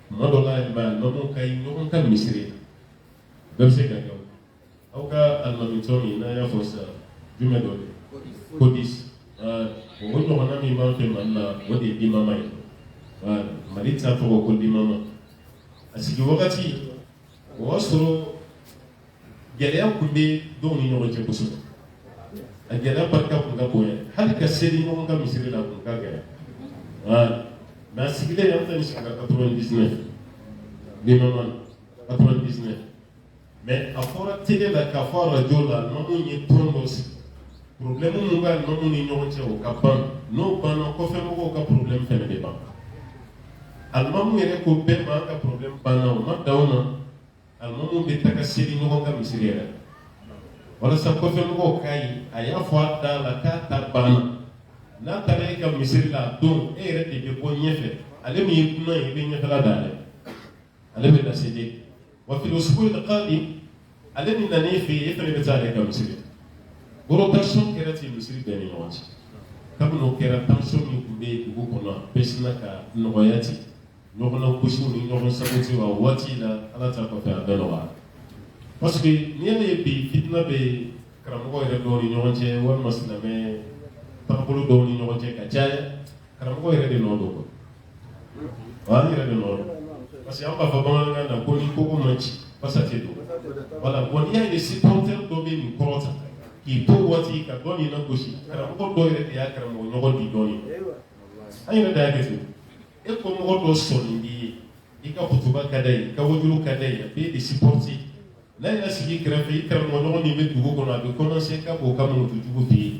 tuma dɔ la alimamu ka ye ɲɔgɔn ka misiri bɛɛ bɛ se ka kɛ aw ka alimamitɔ min n'a y'a fɔ sisan jumɛn dɔ de kodisi o ɲɔgɔnna min b'an fɛ mali la o de ye dimama ye mali t'a tɔgɔ ko dimama a sigi wagati o y'a sɔrɔ gɛlɛya tun bɛ dɔw ni ɲɔgɔn cɛ kosɛbɛ a gɛlɛya barika tun ka bonya hali ka seli ɲɔgɔn ka misiri la tun ka gɛlɛn mɛ a sigilen an ta ni sigi ka 99 limama 99 mɛ a fɔra tele la k'a fɔ arajo la alimamu ye tɔn dɔ sigi problème mun bɛ alimamu ni ɲɔgɔn cɛ o ka ban n'o banna kɔfɛmɔgɔw ka problème fɛnɛ bɛ ban alimamu yɛrɛ ko bɛɛ ma an ka problème banna o ma dan o ma alimamu bɛ taga seli ɲɔgɔn ka misiri yɛrɛ walasa kɔfɛmɔgɔw k'a ye a y'a fɔ a da la k'a ta banna n'a taara e ka misiri la don e yɛrɛ de bɛ bɔ ɲɛfɛ ale min ye dunan ye i bɛ ɲɛfɛla dayɛlɛ ale bɛ lase de wa filosofi la k'ale ale min nana e fɛ yen e fana bɛ taa ale ka misiri rotation kɛra ten misiri bɛɛ ni ɲɔgɔn cɛ kabini o kɛra tension min tun bɛ dugu kɔnɔ bɛɛ sinna ka nɔgɔya ten ɲɔgɔn lagosiw ni ɲɔgɔn sabotiw a waati la ala ta kɔfɛ a bɛɛ nɔgɔyara parce que n'i yɛrɛ ye bi fitina bɛ karamɔgɔ yɛrɛ dɔw ni ɲɔgɔn cɛ walima silamɛ taabolo dɔw ni ɲɔgɔn cɛ ka caya karamɔgɔ yɛrɛ de nɔ don wa an yɛrɛ de nɔ don parce que an b'a fɔ bamanankan na ko ni koko man ci basa tɛ don voilà bon n'i y'a ye supporter dɔ bɛ nin kɔrɔ ta k'i to waati ka dɔ nin lagosi karamɔgɔ dɔw yɛrɛ de y'a karamɔgɔ ɲɔgɔn di dɔɔnin an yɛrɛ de y'a kɛ ten e ko mɔgɔ dɔ sɔnni b'i ye i ka kutuba ka d'a ye i ka wajulu ka d'a ye a b'e de supporter n'a yɛrɛ sigi kɛrɛfɛ i karamɔgɔ ɲɔgɔn min bɛ dugu kɔnɔ a bɛ commencer k'a b'o ka munutujugu f'i ye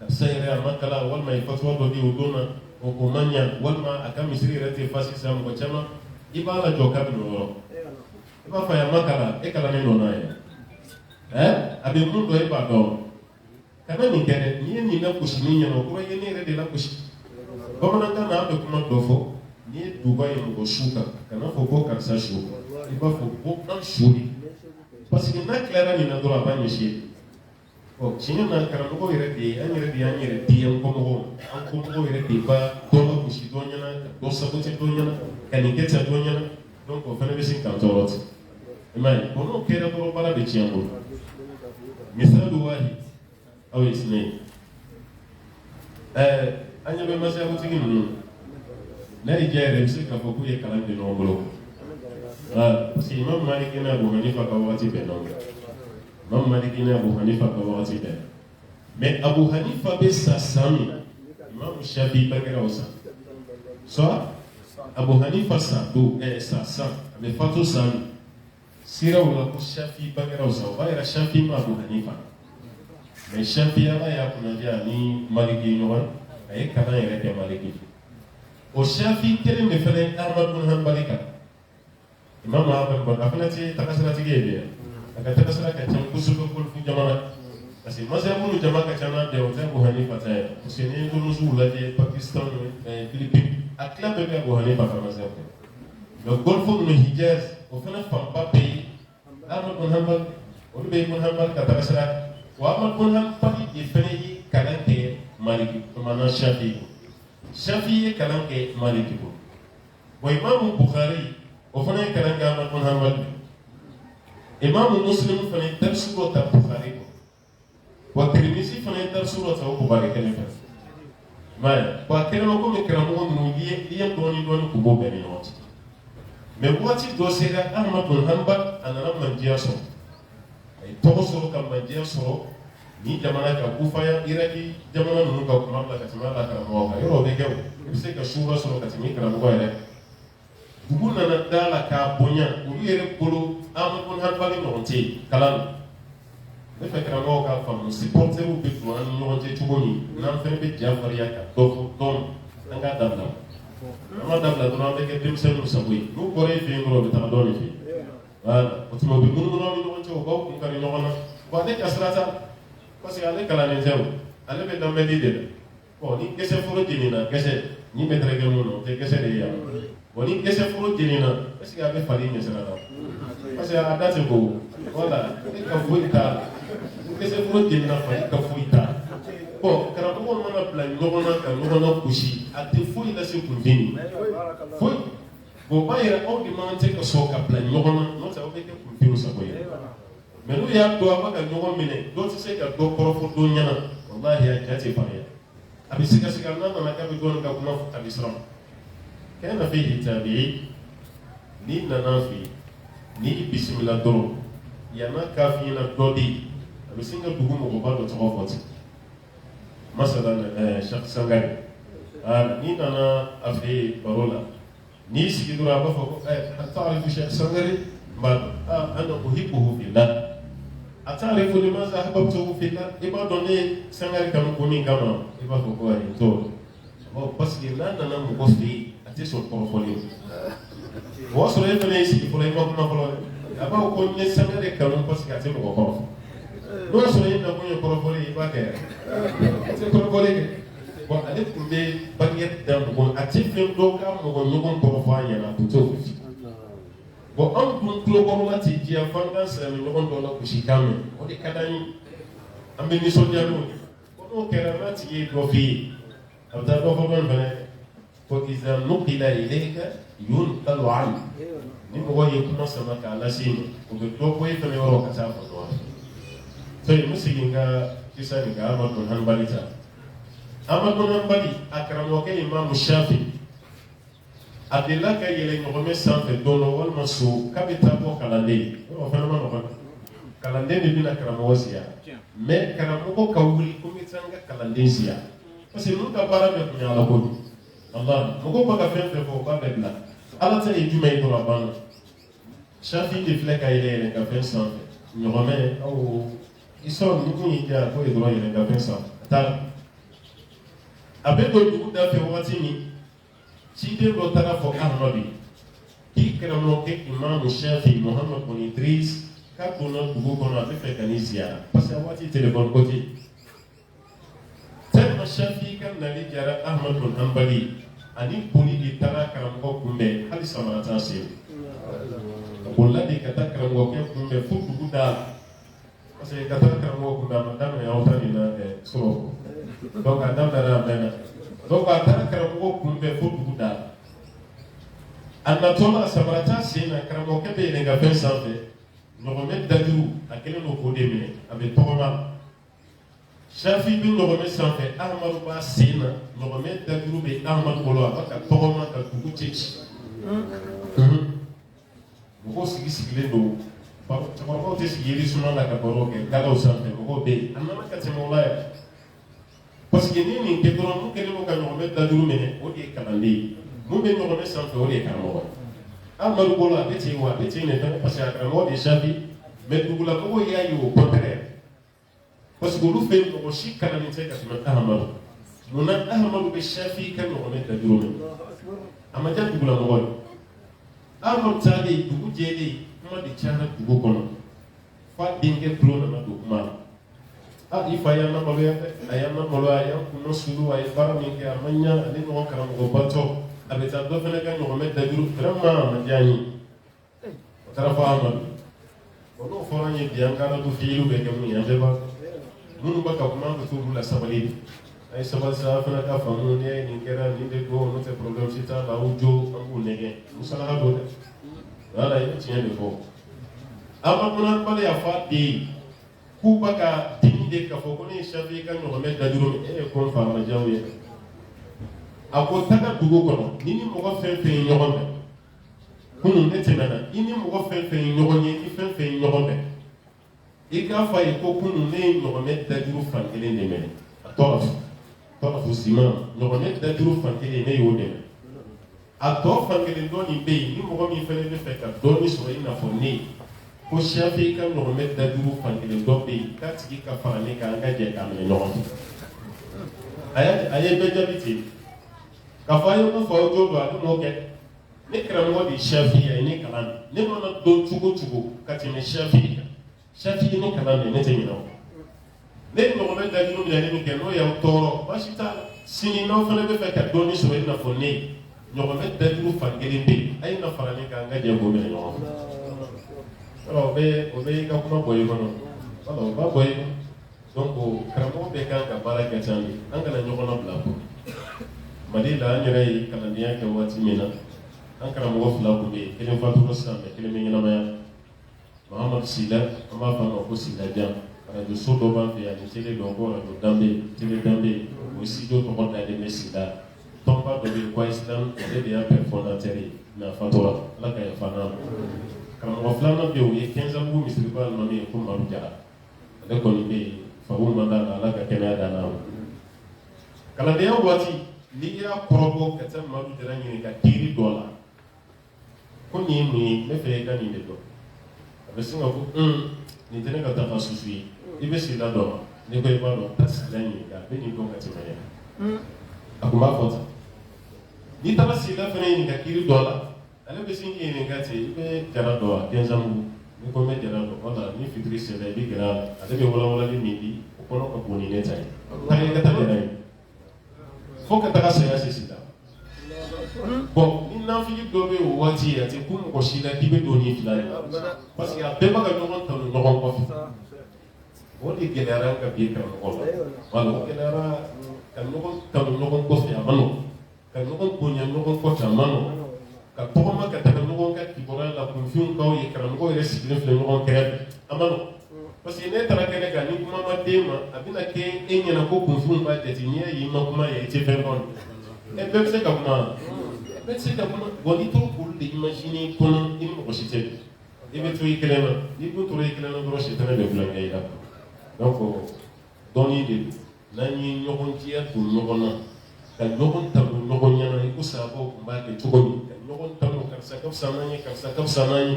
karisa yɛrɛ a ma kalan walima a ye fatuwa dɔ di o don na o ma ɲa walima a ka misiri yɛrɛ tɛ fa sisan mɔgɔ caman i b'a lajɔ k'a bɛ n'o yɔrɔ i b'a fɔ a ma kalan e kalannen don n'a ye a bɛ mun dɔn e b'a dɔn kana nin kɛ dɛ n'i ye nin lagosi ni ɲɛna o kɔrɔ ye ne yɛrɛ de lagosi bamanankan na an bɛ kuma dɔ fɔ n'i ye duba ye mɔgɔ su kan kana fɔ ko karisa su i b'a fɔ ko an su de parce que n'a tilara nin na dɔrɔn a b'a ɲɛsin tiɲɛ na karamɔgɔ yɛrɛ de ye an yɛrɛ de y'an yɛrɛ di an kɔmɔgɔw an kɔmɔgɔw yɛrɛ de ba dɔ lagosi dɔ ɲɛna ka dɔ sabote dɔ ɲɛna ka nin kɛ tan dɔ ɲɛna donc o fana bɛ se k'an tɔɔrɔ ten i m'a ye bon n'o kɛra dɔrɔn baara bɛ tiɲɛ an bolo misali wahid aw ye sinɛ ye an ɲɛ bɛ masayagotigi ninnu ne ye diya yɛrɛ i bɛ se k'a fɔ k'u ye kalan kɛ ɲɔgɔn bolo parce que Imam Maliki ni Abu Hanifa ka wagati bɛɛ nɔ Imam Maliki ni Abu Hanifa ka wagati bɛɛ mais Abu Hanifa bɛ sa san min Imam Shafi bangera o san soit Abu Hanifa sa san a bɛ fatu san min siraw la ko Shafi bangera o san o b'a yira Shafi ma Abu Hanifa mais Shafi ala y'a kunnadiya ni Maliki ɲɔgɔn a ye kalan yɛrɛ kɛ Maliki o Shafi kelen de fana ye Ahmad bin Hanbali kan Imam Ahmad a fana tɛ tagasiraatigi ye bi a ka tagasira ka ca kosɛbɛ kɔlɔfu jamana parce que mazhabu minnu jama ka ca n'a bɛɛ o tɛ Abu Hanifa ta ye parce que n'i ye Indonésie lajɛ Pakistan Philippines a tila bɛɛ bɛ Abu Hanifa ka mazhabu mais kɔlɔfu ninnu Hijaz o fana fanba bɛ yen Ahmad bin Hanbal olu bɛ Ibn Hanbal ka tagasira wa Ahmad bin Hanbal de fana ye kalan kɛ Maliki maanaam Shafi Shafi'i ye kalan kɛ Maliki bolo wa Imam Bukhari o fana ye kalan kɛ Ahmad bin Hanbal Imam Muslim fana ye darsu dɔ ta Bukhari bolo wa Tirmisi fana ye darsu dɔ ta o Bukhari kelen fɛ maya wa kɛnɛma komi karamɔgɔ ninnu i ye dɔɔni k'u b'o bɛɛ ni ɲɔgɔn cɛ mais waati dɔ sera Ahmad bin Hanbal a nana mandiya sɔrɔ a ye tɔgɔ sɔrɔ ka mandiya sɔrɔ ni jamana ka Kufaya Iraki jamana ninnu ka kuma bila ka tɛmɛ ala karamɔgɔ kan yɔrɔ bɛ kɛ o i bɛ se ka suura sɔrɔ ka tɛmɛ karamɔgɔ yɛrɛ dugu nana da la k'a bonya olu yɛrɛ bolo Ahmad bin Hanbal ni ɲɔgɔn tɛ kalan na ne fɛ karamɔgɔ k'a faamu supporteriw bɛ don an ni ɲɔgɔn cɛ cogo min n'an fɛnɛ bɛ ja fariya ka dɔ fɔ dɔn an k'a dabila an ma dabila dɔrɔn an bɛ kɛ denmisɛnninw sago ye n'u bɔra e fɛ yen dɔrɔn u bɛ taga dɔ de fɛ yen voilà o tuma u bɛ munumunu aw ni ɲɔgɔn cɛ u b'aw kun kari ɲɔgɔn na bon ale ka sira t'a parce que ale kalannen tɛ o ale bɛ danbɛli de la bon ni gɛsɛ foro jenina gɛsɛ ni bɛ tɛrɛkɛ mun na o tɛ gɛsɛ de ye yan bon ni gɛsɛ foro jenina est ce que a bɛ fali ɲɛsira la parce que a da tɛ ko voilà ne ka foyi t'a la ni gɛsɛ foro jenina fali ka foyi t'a la bon karamɔgɔ mana bila ɲɔgɔn na ka ɲɔgɔn na gosi a tɛ foyi lase kunteni foyi bon o b'a yira aw de man tɛ ka sɔn ka bila ɲɔgɔn na n'o tɛ aw bɛ kɛ kunteni sago ye mais n'u y'a to a b'a ka ɲɔgɔn minɛ dɔ tɛ se ka dɔ kɔrɔfɔ dɔ ɲɛna walahi a ja tɛ fariya a bɛ sigasɛgɛ n'a nana k'a bɛ dɔɔnin ka kuma fɔ a bɛ siran kɛnɛ na fɛ hitabi n'i nana fɛ n'i bisimila dɔrɔn yan'a k'a f'i ɲɛna dɔ de ye a bɛ se ka dugu mɔgɔba dɔ tɔgɔ fɔ ten masalan Sheikh Sangare n'i nana a fɛ baro la n'i sigi dɔrɔn a b'a fɔ ko ta'arifu Sheikh Sangare n b'a dɔn ana uhibbuhu fillah ata'rifu limaza ahbabtuhu fillah i b'a dɔn ne ye Sangare kanu kun min kama i b'a fɔ ko ayi n t'o dɔn parce que n'a nana mɔgɔ fɛ yen a tɛ sɔn kɔrɔfɔli o y'a sɔrɔ e fana y'i sigi fɔlɔ i ma kuma fɔlɔ dɛ a b'a fɔ ko n ye Sangare kanu parce que a tɛ mɔgɔ kɔrɔfɔ n'o y'a sɔrɔ e nakun ye kɔrɔfɔli i b'a kɛ a tɛ kɔrɔfɔli kɛ bon ale tun bɛ bange da mɔgɔ a tɛ fɛn dɔw ka mɔgɔ ɲɔgɔn kɔrɔfɔ a ɲɛna a tun t'o fɛ bon anw dun tulokɔrɔla tɛ diya f'an ka silamɛ ɲɔgɔn dɔ la gosi kan mɛn o de ka d'an ye an bɛ nisɔndiya n'o ye bon n'o kɛra n'a tigi ye dɔ f'i ye a bɛ taa dɔ fɔ dɔn fɛnɛ ko iza nuqila ilayka yunqalu anka ni mɔgɔ ye kuma sama k'a lase ma o bɛ dɔ bɔ e fɛnɛ yɔrɔ ka taa fɔ dɔ so n bɛ segin ka kisa nin kan Ahmad bin Hanbal ta Ahmad bin Hanbal a karamɔgɔkɛ Imam Shafi a delila ka yɛlɛ ɲɔgɔnmɛ sanfɛ don dɔ walima so k'a bɛ taa bɔ kalanden o fana ma nɔgɔn kalanden de bɛna karamɔgɔ siya mais karamɔgɔ ka wuli ko n bɛ taa n ka kalanden siya parce que n'u ka baara bɛɛ tun ye ala ko de Allah mɔgɔw bɛ ka fɛn fɛn fɔ o b'a bɛɛ bila ala ta ye jumɛn ye dɔrɔn a banna Shafi de filɛ ka yɛlɛ ka fɛn sanfɛ ɲɔgɔnmɛ aw isɔn ni kun y'i diya k'o ye dɔrɔn yɛlɛ ka fɛn sanfɛ a taara a bɛ don dugu da fɛ waati min ciden dɔ taara fɔ Ahmadu k'i karamɔgɔkɛ Imam Shafi Muhammad bin Idris k'a donna dugu kɔnɔ a bɛ fɛ ka n'i ziyara parce que a waati téléphone ko tɛ tellement Shafi ka nali diyara Ahmad bin Hanbal ani boli de taara karamɔgɔ kunbɛn hali samara t'a sen a bolila de ka taa karamɔgɔkɛ kunbɛn fo dugu da la parce que ka taa karamɔgɔ kunbɛn a ma daminɛ aw ta nin na sɔrɔ donc a daminɛna a mɛnna donc a taara karamɔgɔ kunbɛn fo dugu da la a natɔ la samara t'a sen na karamɔgɔkɛ bɛ yɛlɛn ka fɛn sanfɛ ɲɔgɔnmɛ dajuru a kɛlen don k'o de minɛ a bɛ tɔgɔma Shafi bɛ ɲɔgɔnmɛ sanfɛ Ahmadu b'a sen na ɲɔgɔnmɛ dajuru bɛ Ahmadu bolo a b'a ka tɔgɔma ka dugu cɛ ci mɔgɔw sigilen don cɛkɔrɔbaw tɛ sigi yiri suma la ka baro kɛ gadaw sanfɛ mɔgɔw bɛ yen a nana ka tɛmɛ o la yɛrɛ parce que ni nin kɛ dɔrɔn mun kɛlen don ka ɲɔgɔnmɛ dajuru minɛ o de ye kalanden ye mun bɛ ɲɔgɔnmɛ sanfɛ o de ye karamɔgɔ ye Ahmadu bolo a bɛ ten wa a bɛ ten de fɛnɛ parce que a karamɔgɔ de ye Shafi mais dugulamɔgɔw y'a ye o contraire parce que olu fɛ yen mɔgɔ si kalannen tɛ ka tɛmɛ Ahmadu munna Ahmadu bɛ Shafi ka ɲɔgɔnmɛ dajuru minɛ a ma diya dugulamɔgɔ ye Ahmadu taalen dugu jɛlen kuma de cayara dugu kɔnɔ f'a denkɛ tulo nana don kuma la i fa y'an lamaloya dɛ a y'an lamaloya a y'an kunna sulu a ye baara min kɛ a ma ɲa ale ɲɔgɔn karamɔgɔbatɔ a bɛ taa dɔ fɛnɛ ka ɲɔgɔnmɛ dajuru vraiment a ma diya n ye o taara fɔ Ahmadu bon n'o fɔra an ye bi an ka radio fiyɛliw bɛ kɛ mun ye an bɛɛ b'a dɔn minnu bɛ ka kuma an ka t'olu la sabali de ay sabal sa fana ka famu ne ni kera ni de go no te problem sita ba ujo ambu nege musala ha do wala ina tiɲɛ de fɔ ama muna bale ya fa de ku baka dimi de ka fɔ ko ne shafi ka ɲɔgɔnmɛ dajuru ko fa ma jaw ye a ko taga dugu kɔnɔ ni ni mɔgɔ fɛn fɛn ye ɲɔgɔn bɛn kunun ne tɛmɛna i ni mɔgɔ fɛn fɛn ye ɲɔgɔn ye ni fɛn fɛn ye ɲɔgɔn bɛn i k'a fɔ a ye ko kunun ne ye ɲɔgɔnmɛ dajuru fan kelen de minɛ a tɔgɔ fo siman ɲɔgɔnmɛ dajuru fan kelen ne y'o dɛmɛ a tɔ fan kelen dɔɔnin bɛ yen ni mɔgɔ min fɛnɛ bɛ fɛ ka dɔɔnin sɔrɔ i n'a fɔ ne ko shafi ka ɲɔgɔnmɛ dajuru fan kelen dɔ bɛ yen k'a tigi ka fara ne kan an ka jɛ k'a minɛ ɲɔgɔn fɛ a ye bɛɛ jaabi ten k'a fɔ a ye mun fɔ aw jo don ale m'o kɛ ne karamɔgɔ de ye shafi ye ne kalan de ne mana dɔn cogo o cogo ka tɛmɛ shafi kan shafi ye ne kalan de ne tɛ ɲinɛ o ne ye ɲɔgɔnmɛ dajuru minɛ min kɛ n'o y'aw tɔɔrɔ baasi t'a la sini n'aw fana bɛ fɛ ka dɔɔnin sɔrɔ i n'a fɔ ne ye ɲɔgɔnmɛ dajuru fan kelen bɛ yen a ye na fara ne kan an ka jɛ k'o minɛ ɲɔgɔn fɛ o bɛ i ka kuma bɔ i kɔnɔ wala o b'a bɔ i kɔnɔ donc karamɔgɔ bɛɛ kan ka baara kɛ can de an kana ɲɔgɔn labila ko Mali la an yɛrɛ ye kalandenya kɛ waati min na an karamɔgɔ fila tun bɛ yen kelen fatura sisan mɛ kelen bɛ ɲɛnamaya Mahamadu Sila an b'a fɔ a ma ko Silajan radio so dɔ b'an fɛ yan ni télé dɔ ko radio Danbe télé Danbe o studio tɔgɔ dalen bɛ Sila tɔnba dɔ bɛ yen ko Islam ale de y'a père fondateur ye mais a fatura Ala ka yafa n'a ma karamɔgɔ filanan bɛ yen o ye 15 ans misiriba alimami ye ko Madu Jara ale kɔni bɛ yen fabu man d'a la Ala ka kɛnɛya d'a ma kalandenya waati n'i y'a kɔrɔbɔ ka taa Madu Jara ɲininka kiiri dɔ la ko nin ye mun ye ne fɛ i ka nin de dɔn a bɛ sin ka fɔ nin tɛ ne ka dafa susu ye i bɛ Sila dɔn wa ne ko i b'a dɔn taa Sila ɲininka a bɛ nin dɔn ka tɛmɛ ne a kun b'a fɔ ten n'i taara Sila fana ɲininka kiiri dɔ la ale bɛ sin k'i ɲininka ten i bɛ Jara dɔn wa 15 ans ni ko n bɛ Jara dɔn wala ni fitiri sera i bɛ gɛrɛ a la ale bɛ walawalali min di o kɔnɔ ka bon ni ne ta ye taa i ka taa Jara ye fo ka taga saya se Sila bon ni nafili dɔ bɛ o waati a tɛ ko mɔgɔ si la k'i bɛ don ni fila ye parce que a bɛɛ bɛ ka ɲɔgɔn tanu ɲɔgɔn kɔfɛ o de gɛlɛyara ka bi karamɔgɔ la wala o gɛlɛyara ka ɲɔgɔn tanu ɲɔgɔn kɔfɛ a ma nɔgɔn ka ɲɔgɔn bonya ɲɔgɔn kɔfɛ a ma nɔgɔn ka tɔgɔma ka tɛmɛ ɲɔgɔn ka kibaruya la kunfinw k'aw ye karamɔgɔ yɛrɛ sigilen filɛ ɲɔgɔn kɛrɛfɛ a ma nɔgɔn parce que ne taara kɛnɛ kan ni kuma ma d'e ma a bɛna kɛ e ɲɛna ko kunfinw b'a jate n'i y'a ye i ma kuma ye i tɛ fɛn dɔn bɛɛ bɛ se ka kuma bɛɛ tɛ se ka kuma wa n'i t'o k'olu de imaginer kɔnɔ i ni mɔgɔ si tɛ i bɛ to i kelen na n'i dun tora i kelen na dɔrɔn sitana bɛ kulonkɛ i la donc dɔnni de don n'an ye ɲɔgɔn diya don ɲɔgɔn na ka ɲɔgɔn tanu ɲɔgɔn ɲɛna i ko sababaw tun b'a kɛ cogo min ka ɲɔgɔn tanu karisa ka fisa n'an ye karisa ka fisa n'an ye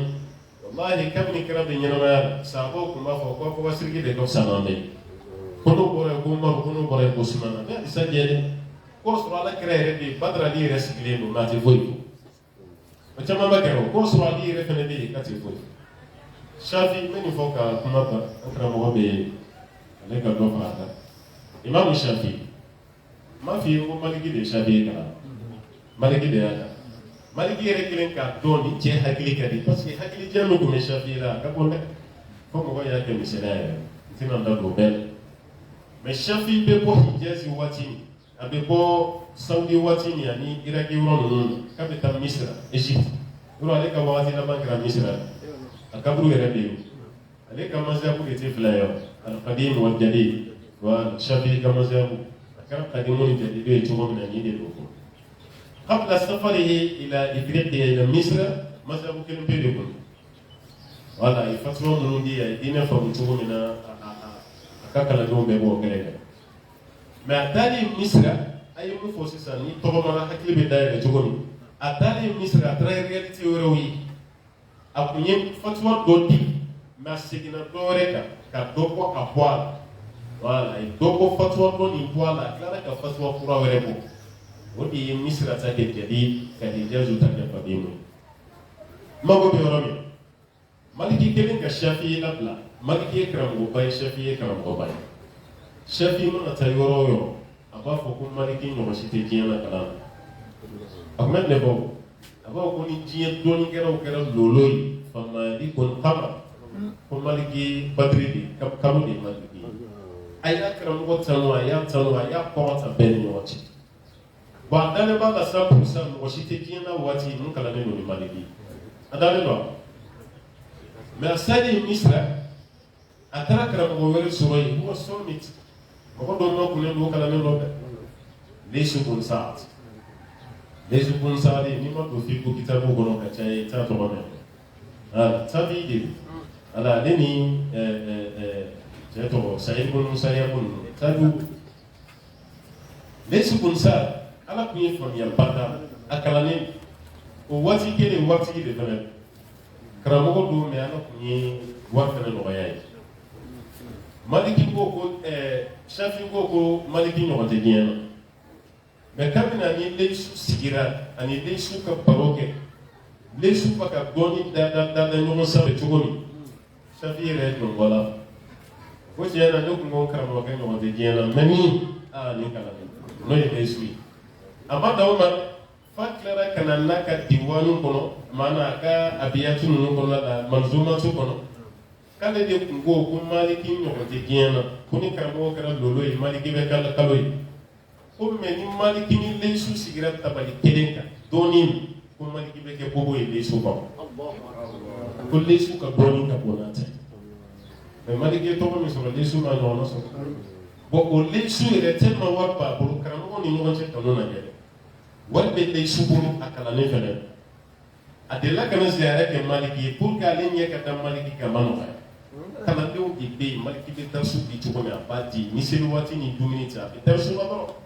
walahi kabini kɛra bɛ ɲɛnamaya la sababaw tun b'a fɔ ko Abubakar de ka fisa n'an bɛɛ ye ko n'o bɔra yen ko Umaru ko n'o bɔra yen ko Usumana mais halisa jɛ dɛ k'o sɔrɔ Ala kira yɛrɛ de ye Badara ali yɛrɛ sigilen don mais a tɛ foyi fɔ o caman ba kɛra o k'o sɔrɔ ali yɛrɛ fɛnɛ bɛ yen k'a tɛ foyi Shafi n bɛ nin fɔ ka kuma ban an karamɔgɔ bɛ yen ale ka dɔ fara a kan Imamu Shafi m'a f'i ye ko Maliki de ye Shafi ye kalan Maliki de y'a kan Maliki yɛrɛ kelen k'a dɔn ni cɛ hakili ka di parce que hakilijan min tun bɛ Shafi la a ka bɔ dɛ fo mɔgɔ y'a kɛ misaliya yɛrɛ n tɛna n da don o bɛɛ la mais Shafi bɛ bɔ Hijazi waati min a bɛ bɔ Saudi waati min ani Iraki yɔrɔ ninnu k'a bɛ taa Misira Égypte yɔrɔ ale ka wagati laban kɛra Misira a kaburu yɛrɛ bɛ yen ale ka mazhabu de tɛ fila ye al-Qadim wal-Jadid wa Shafi ka mazhabu a kɛra Qadimu ni Jadidu ye cogo min na nin de don قبل سفره إلى إفريقيا إلى مصر مذهب كلمة بيقول ولا يفترون من دي دينا فبتوه من أكاكلا دوم بيبو كلام ما أتالي مصر أي مفوسس أني طبعا ما حكي بداية تقولي أتالي مصر أترى رياليتي وروي أبني فتوى دودي ما سكنا دورك كدوكو أبوال ولا يدوكو فتوى دوني بوالا كلا كفتوى كورا وربو wodi Misra ta ke jadi ka Hijazu ta ke Fadimu mago be yoro mi Maliki kelen ka Shafi abla Maliki karamgo bay Shafi karamgo bay Shafi mo na ta yoro yo aba fo ko Maliki no site jiana kala akmen ne bo aba ko ni jiya doni kero loloy fa Maliki kon khama ko Maliki Badri di kam di Maliki aya karamɔgɔ tanu a y'a tanu a y'a kɔrɔta bɛɛ ni ɲɔgɔn cɛ bon a dalen b'a la 100% mɔgɔ si tɛ diɲɛ na waati mun kalannen don ni maliki a dalen don mais a salen Misira a taara karamɔgɔ wɛrɛ sɔrɔ yen mɔgɔ sɔmit mɔgɔ dɔw ma kunnen don kalannen don dɛ Laysu bun Sa'd Laysu bun Sa'd n'i ma don fiqh kitabu kɔnɔ ka caya i t'a tɔgɔ mɛn tabi'i de ala ale ni cɛ tɔgɔ Sa'id bun Musayyab tabi'u Laysu bun Sa'd ala tun ye faamuyaliba d'a a kalannen o waati kelen waritigi de fɛnɛ karamɔgɔ don mais ala tun ye wari fɛnɛ nɔgɔya ye Maliki ko ko Shafi ko Maliki ɲɔgɔn tɛ diɲɛ na mais kabini ani Laysu sigira ani Laysu ka baro kɛ Laysu bɛ ka dɔɔni da ɲɔgɔn sanfɛ cogo min Shafi yɛrɛ ye dɔn wala ko tiɲɛ na ne kun ko karamɔgɔkɛ ɲɔgɔn tɛ diɲɛ na mais ni nin kalannen n'o ye Laysu ye a ma d'aw ma fa tilara ka na n'a ka diwaanu kɔnɔ maana a ka abiyatu ninnu kɔnɔna la manzumatu kɔnɔ k'ale de kun ko Maliki ɲɔgɔn tɛ diɲɛ na ko ni karamɔgɔ kɛra lolo ye Maliki bɛ kalo ye ko mais ni Maliki ni Laysu sigira tabali kelen kan dɔɔni ko Maliki bɛ kɛ bobo ye Laysu kɔnɔ ko Laysu ka dɔɔni ka bon n'a tɛ mais Maliki ye tɔgɔ min sɔrɔ Laysu ma ɲɔgɔn sɔrɔ bon o Laysu yɛrɛ tellement wari b'a bolo karamɔgɔ ni ɲɔgɔn cɛ kanu na yɛrɛ wari bɛ Laysu bolo a kalannen fɛnɛ a delila ka na ziyara kɛ Maliki ye pour que ale ɲɛ ka da Maliki kan ma nɔgɔya kalandenw de bɛ yen Maliki bɛ darisu di cogo min a b'a di ni seli waati ni dumuni cɛ a bɛ darisu la dɔrɔn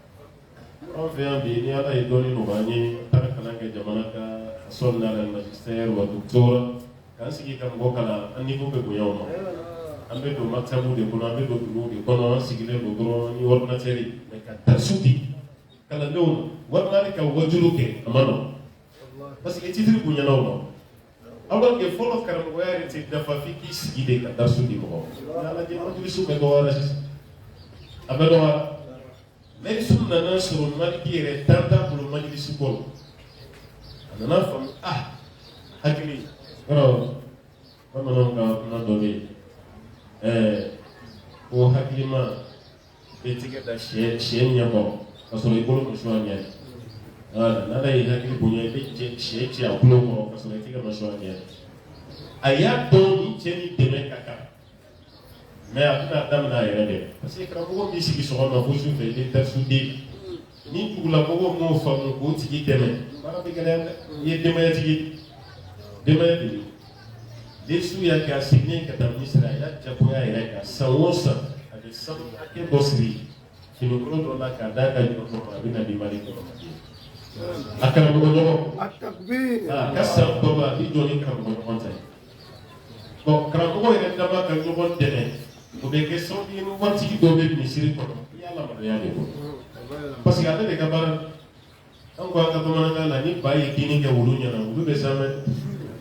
anw fɛ yan bi ni ala ye dɔɔni nɔgɔya an ye taara kalan kɛ jamana ka façon na la magistère wa doctorat k'an sigi ka mɔgɔ kalan an niveau bɛ bonya o ma an bɛ don maktabu de kɔnɔ an bɛ don bureau de kɔnɔ an sigilen don dɔrɔn ni ordinateur ye mais ka darisu di kalandenw walima hali ka wajulu kɛ a ma nɔgɔn parce que titre bonyana o ma alors que fɔlɔ karamɔgɔya yɛrɛ tɛ dafa f'i k'i sigi de ka darisu di mɔgɔ ma ala jɛ majlisu bɛ dɔgɔyara sisan a bɛ dɔgɔyara Laysu nana sɔrɔ Maliki yɛrɛ dan t'a bolo majlisu kɔnɔ a nana faamu hakili yɔrɔ bamananw ka kuma dɔ bɛ yen ko hakilima bɛ tigɛ da sɛ ɲɛ kɔrɔ ka sɔrɔ i bolo muso a ɲɛ n'ala ye hakili bonya i bɛ sɛ ci a kulo kɔrɔ ka sɔrɔ i tigɛ muso a ɲɛ a y'a dɔn ni cɛ ni dɛmɛ ka kan mais a bɛna daminɛ a yɛrɛ de parce que karamɔgɔ b'i sigi sɔgɔma fo sufɛ i bɛ darisu di ni dugulamɔgɔw m'o faamu k'o tigi dɛmɛ baara bɛ gɛlɛya dɛ i ye denbayatigi denbaya de ye Laysu y'a kɛ a sigilen ka taa Misira a y'a jagoya yɛrɛ kan san o san a bɛ sanu hakɛ dɔ siri finikolo dɔ la k'a d'a ka jɔ kɔnɔ a bɛna di Maliki kɔnɔ a karamɔgɔ ɲɔgɔn a ka san dɔ la i jɔ ni karamɔgɔ ɲɔgɔn ta ye bon karamɔgɔ yɛrɛ dama ka ɲɔgɔn dɛmɛ o bɛ kɛ sababu ye ni waritigi dɔw bɛ misiri kɔnɔ i y'a lamaloya de kɔnɔ parce que ale de ka baara an ko an ka bamanankan na ni ba ye kini kɛ wulu ɲɛna wulu bɛ san mɛ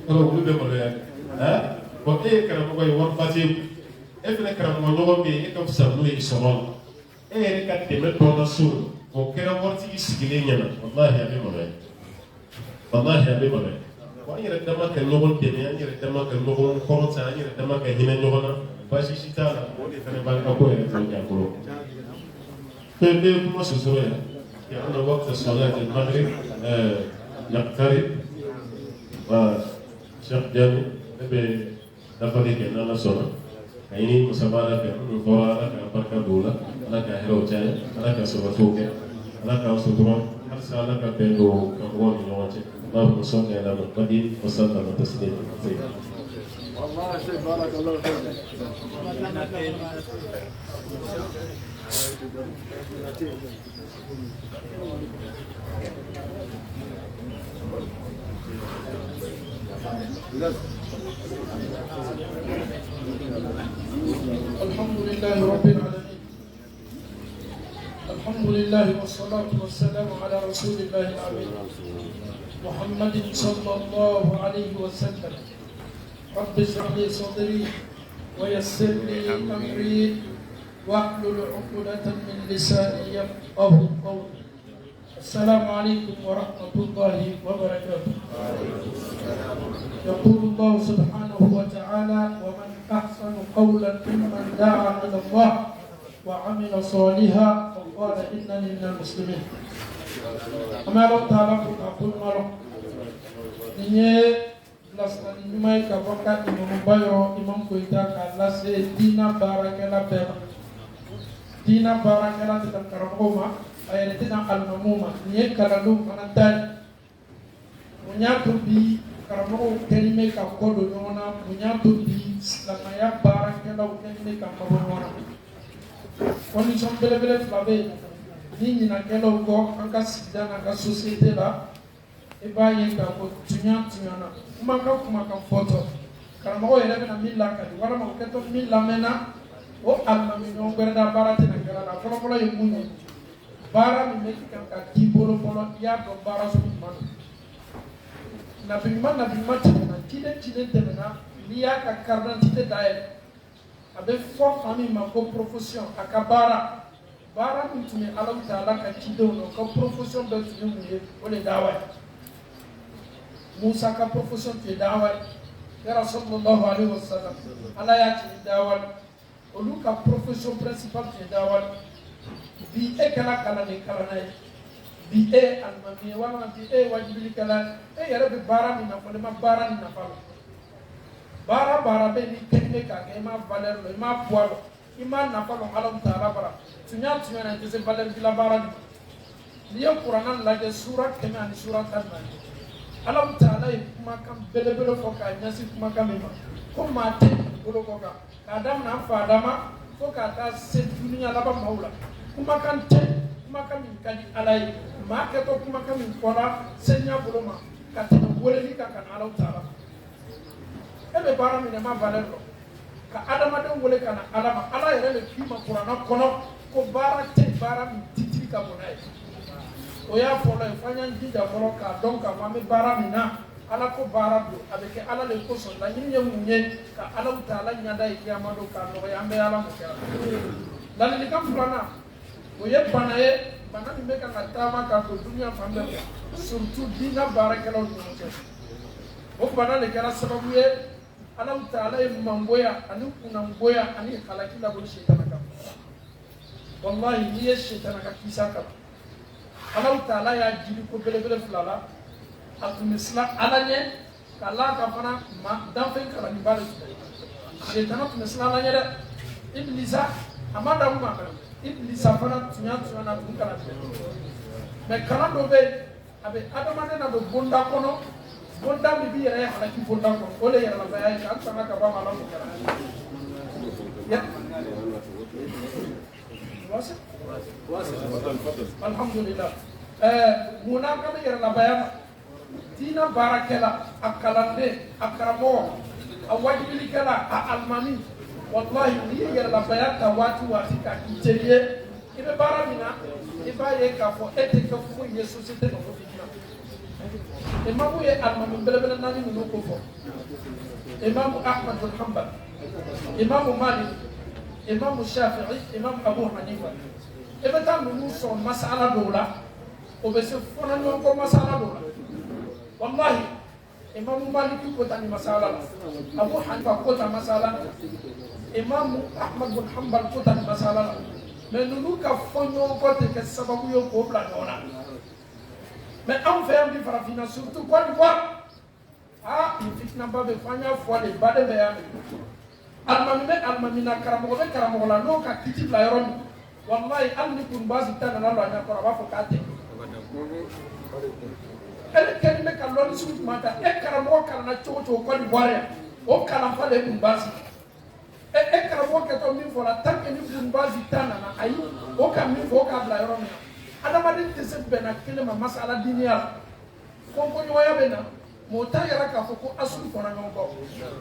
wulu bɛ maloya bon e ye karamɔgɔ ye wari ba t'e kun e fɛnɛ karamɔgɔ ɲɔgɔn bɛ yen e ka fisa n'o ye sɔrɔ la e yɛrɛ ka dɛmɛ dɔ la so o kɛra waritigi sigilen ɲɛna walahi a bɛ maloya walahi a bɛ maloya bon an yɛrɛ dama ka ɲɔgɔn dɛmɛ an yɛrɛ dama ka ɲɔgɔn kɔrɔta an yɛrɛ dama ka hinɛ ɲɔgɔn na baasi si t'a la o de fɛnɛ b'an ka ko yɛrɛ tɔ ɲɛ bolo fɛn bɛ kuma sɔsɔ yan يعني وقت صلاة المغرب نقترب وشيخ جامع بنفري كنا نصلي ini musabara ke nufora ka barka dola ala ka hero chay ala ka sobatoke ala ka sutron har sa ala ka bendo ka woni noche Allahumma salli ala Muhammadin wa sallam taslima والله شيء بارك الله فيك
الحمد لله رب العالمين الحمد لله والصلاة والسلام على رسول الله الأمين محمد صلى الله عليه وسلم رب اشرح لي صدري ويسر لي أمري واحلل عقدة من لساني يفقهوا قولي السلام عليكم ورحمة الله وبركاته يقول الله سبحانه وتعالى ومن أحسن قولا ممن دعا إلى الله وعمل صالحا وقال إنني من المسلمين. أما لو تعالى أقول مالو نيه lasna nyumai ka baka imam bayo imam ko ita ka lase dina barakela bema dina barakela ta karamoma ayere tina almamuma nie kala lu manantai munya to bi karamo kelime ka kodo nyona munya to bi lamaya barakela o kelime ka kodo nyona condition bele flabe ni na kelo go anka sidana ka société la e ba ye ka ko tunya na kuma ka photo karamo yere na milla ka wala ma ko to milla mena o almami no berda barate na kala na folo ye munye bara mi meki kan ka kibolo folo ya do bara so man na bimman na tide na liya ka kardan tide dae abe fo fami ma ko profession akabara bara mi tumi Allah taala ka tide no ko profession be tumi mu o le dawa Musa ka profession te dawa ya Rasulullah alaihi wasallam ala ya ti dawa o lu ka profession principal te dawa bi e kala ne kala na bi e almami wala bi e wajibili kala e yara bi bara mi na ko ma bara ni na fa bara be ni kenne ka ke ma valeur lo ma poids ima na fa lo Allah taala bara tunya na te valeur bi la bara ni yo qur'an la de sura kema ni sura tanna Allah taala kuma kam bele fo ka nyasi kuma kam ma ko ma te bolo ko ka adam na fa adama fo ka ta se dunia la ba maula kuma kan te kuma kam kadi alai ma ke to kuma kam kora senya bolo ma ka te wole ni ka kan Allah taala ebe bara mi ne ma valero ka adama de wole kana alama ala yere le kima qur'ana kono ko bara te bara mi titiri ka bonai o ya folo e fanya ndida folo ka donc ka mame bara mi na ala ko bara do avec ala le ko so la nyi munye ka ala taala nyada e kiyama do ka no ya mbe ala mo ka dan ni kam fulana o ye banaye bana mi meka ka tama ka ko dunia fambe surtout dina barakala o o bana le kala sababu ye ala taala e mamboya ani kuna mboya ani khalakila bo shetana ka wallahi ni ye shetana ka kisa ka Allah taala ya jiri ko bele fulala atumisla alanye kala ka fana ma danfen kala ni bale shetana tumisla alanye de iblisa amanda uma kala iblisa fana tunya na tunkala me kala do be abe adama na do bonda kono bonda mi bi yere halaki bonda kono ole yere la baye ka tsana ka ba mala mo kala ya alhamdulillah muna kama yara la bayama tina barakela akalande akramo awajibili kala almani wallahi ni yara la bayata watu ka kiteliye ibe baramina ibaye ka fo ete ka fo ye société no fo fitna imamu ye almani belebele nani no ko fo imamu ahmad bin hanbal imamu malik imamu shafi'i imam abu hanifa ebe ta mu so masala dola o be se fona non ko masala dola wallahi imam malik ko tani masala abu hanifa ko tani masala imam ahmad bin hanbal ko tani masala mais nous ka fonyo ko te ke sababu yo ko bla dola mais on fait un farafina surtout quoi du voir il fitna ba be fanya fois les bade be ya almami na karamo la no ka kiti la yoron wallahi alni kun bazi tan na lo anya ko ba fo kate ele ken me kan lo su mata e karamo kan na chocho ko di ware o kala fa le kun bazi e karamo ke to min fo la tan ke ni kun bazi tan na ayi o kan min fo ka la yoron adama din te se bena kele ma masala dinia ko ko nyoya bena mota yara ka fo ko asul fona ngom ko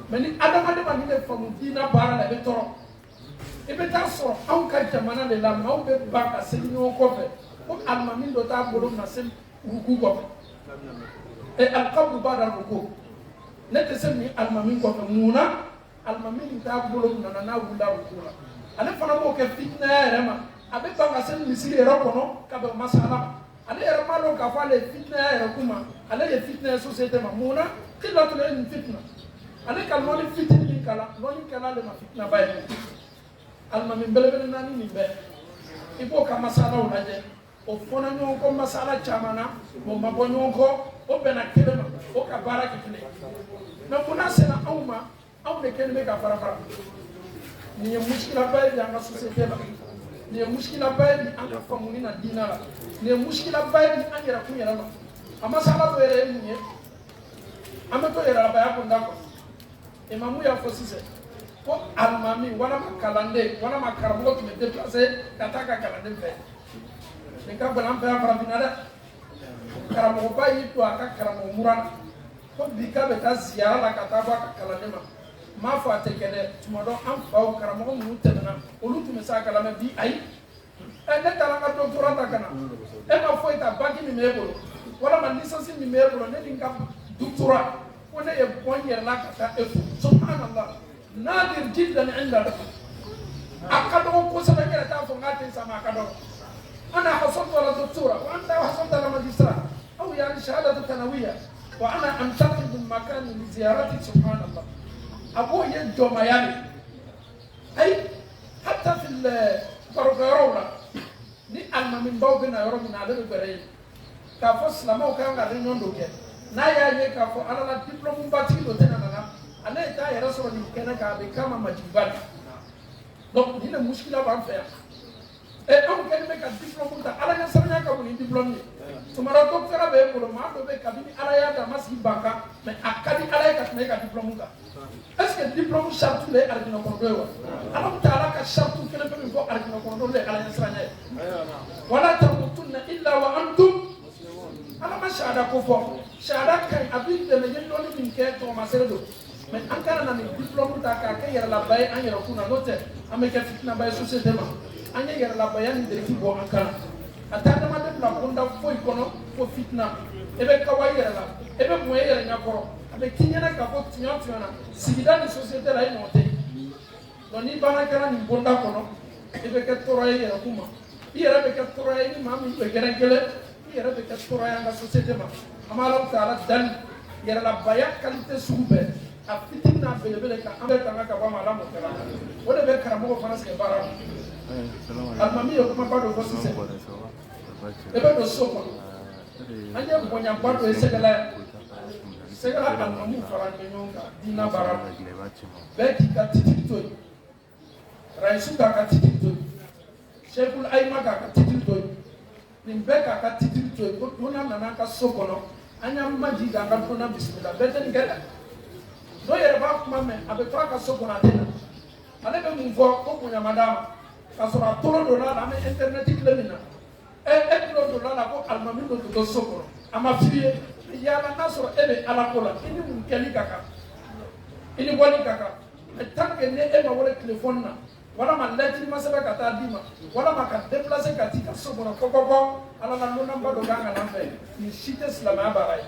meni adama de mani le famu dina bara la be toro e be ta so an ka jamana le la ma be ba ka se ni ko fe ko almami do ta bolo na se ruku ko e alqabdu ba'da ruku ne te se ni almami ko fe muna almami ta bolo na wula ruku la ale fana mo ke fitna yara ma abe ba ka se ni misiri ro kono ka be masala ale yɛrɛ ma dɔn k'a fɔ ale fitna yɛrɛ kuma ale ye fitna ye société ma mun na kila tun ye nin fitna ale ka lɔni fitini min kala lɔni kɛla ale ma fitna ba ye almami belebele nani ni be ibo ka masala unaje o fona nyonko masala chamana mo mabo nyonko o bena kelema o ka bara kitile na kuna sena auma au de kelme ka fara ni mushkila bay ya nga société la ni mushkila bay ni an ka famuni na dina la ni mushkila bay ni an yara kunya la amasala do yere ni amato yara ba ya kunda ko imamu ya fosise ko almami wala makalande wala makaramo ko me déplacer kataka kalande fe ni ka balam fa fara binada karamo ba yi to aka karamo murana ko bika be ta ziyara la kataba kalande ma fa te kede tuma do am fa karamo mu tenana olu tume sa kalame bi ay ne tala ka doctorat ta kana e ma fo ita baki ni mebolo wala ma licence ni mebolo ne dinga doctorat ko ne e bonyer la kata e subhanallah nadir jiddan inda akado ko sa kera ta fo ngate sama akado ana hasaltu ala doctora wa anta hasalta ala magistra au yani shahadatu tanawiyya wa ana amtaqid min makan li ziyarati subhanallah ابو يجو ميامي اي حتى في البرغارولا ni alma min baw bina yoro min ade bere ka fo slama ka nga re nyondo ke na ya ye ka fo ala la diplôme bati do tena na ana ta ya rasul ni kena ka be kama majibal donc ni le muskila ba faire et on ken me ka diplôme ta ala nya sarnya ka ni diplôme ni tumara docteur be ko ma do be ka bi ala ya da masi banka mais akadi ala ka me ka diplôme ta est-ce que diplôme charte le argina ko do alam taala ka charte kele be ko argina ko do le ala nasranya wala tamutunna illa wa antum ala ma shahada ko fo shahada kan abin de me yendo ni min ke to ma seredo mais an kana na diplôme ta ka ke yara la bay an yara kuna note ameke fitna bay société ma an yara la bay an de ki bo an kana ata dama de la konda foy kono fo fitna ebe kawai yara la ebe mo yara nyakoro abe kinyana ka fo tinyana sigida ni société la inote no ni bana kana ni bonda kono ebe ke toroye yara kuma yara be ke toroye ni mami be gerenkele yara be ke toroye nga société ma amala taala dan yara la baya qualité sube a fitina belebele ka ambe tanga ka ba mala mo kala o de be karamo ko fanas ke bara almami yo kuma ba do ko sise ebe do soko anje bonya ba do segala almamu fara ke nyonga dina bara be ki ka titito raisu ka titito shekul ayma ka titito nimbe ka titito ko dona nana ka soko no anya maji ga ga dona bismillah be ten gela no yere ba kuma me abe tra ka soko na tena ale be mun fo ko kunya madama ka sora tolo do la me internet klemina e do la ko almami do soko ama fiye ya la nasoro ebe ala kola ini mun keli kaka ini boni kaka tanke ne e ma wala telephone na wala ma lettre ma sebe kata dima wala ma ka déplacer ka tika soko na kokoko ala na no namba do ganga na fe ni shite slama barai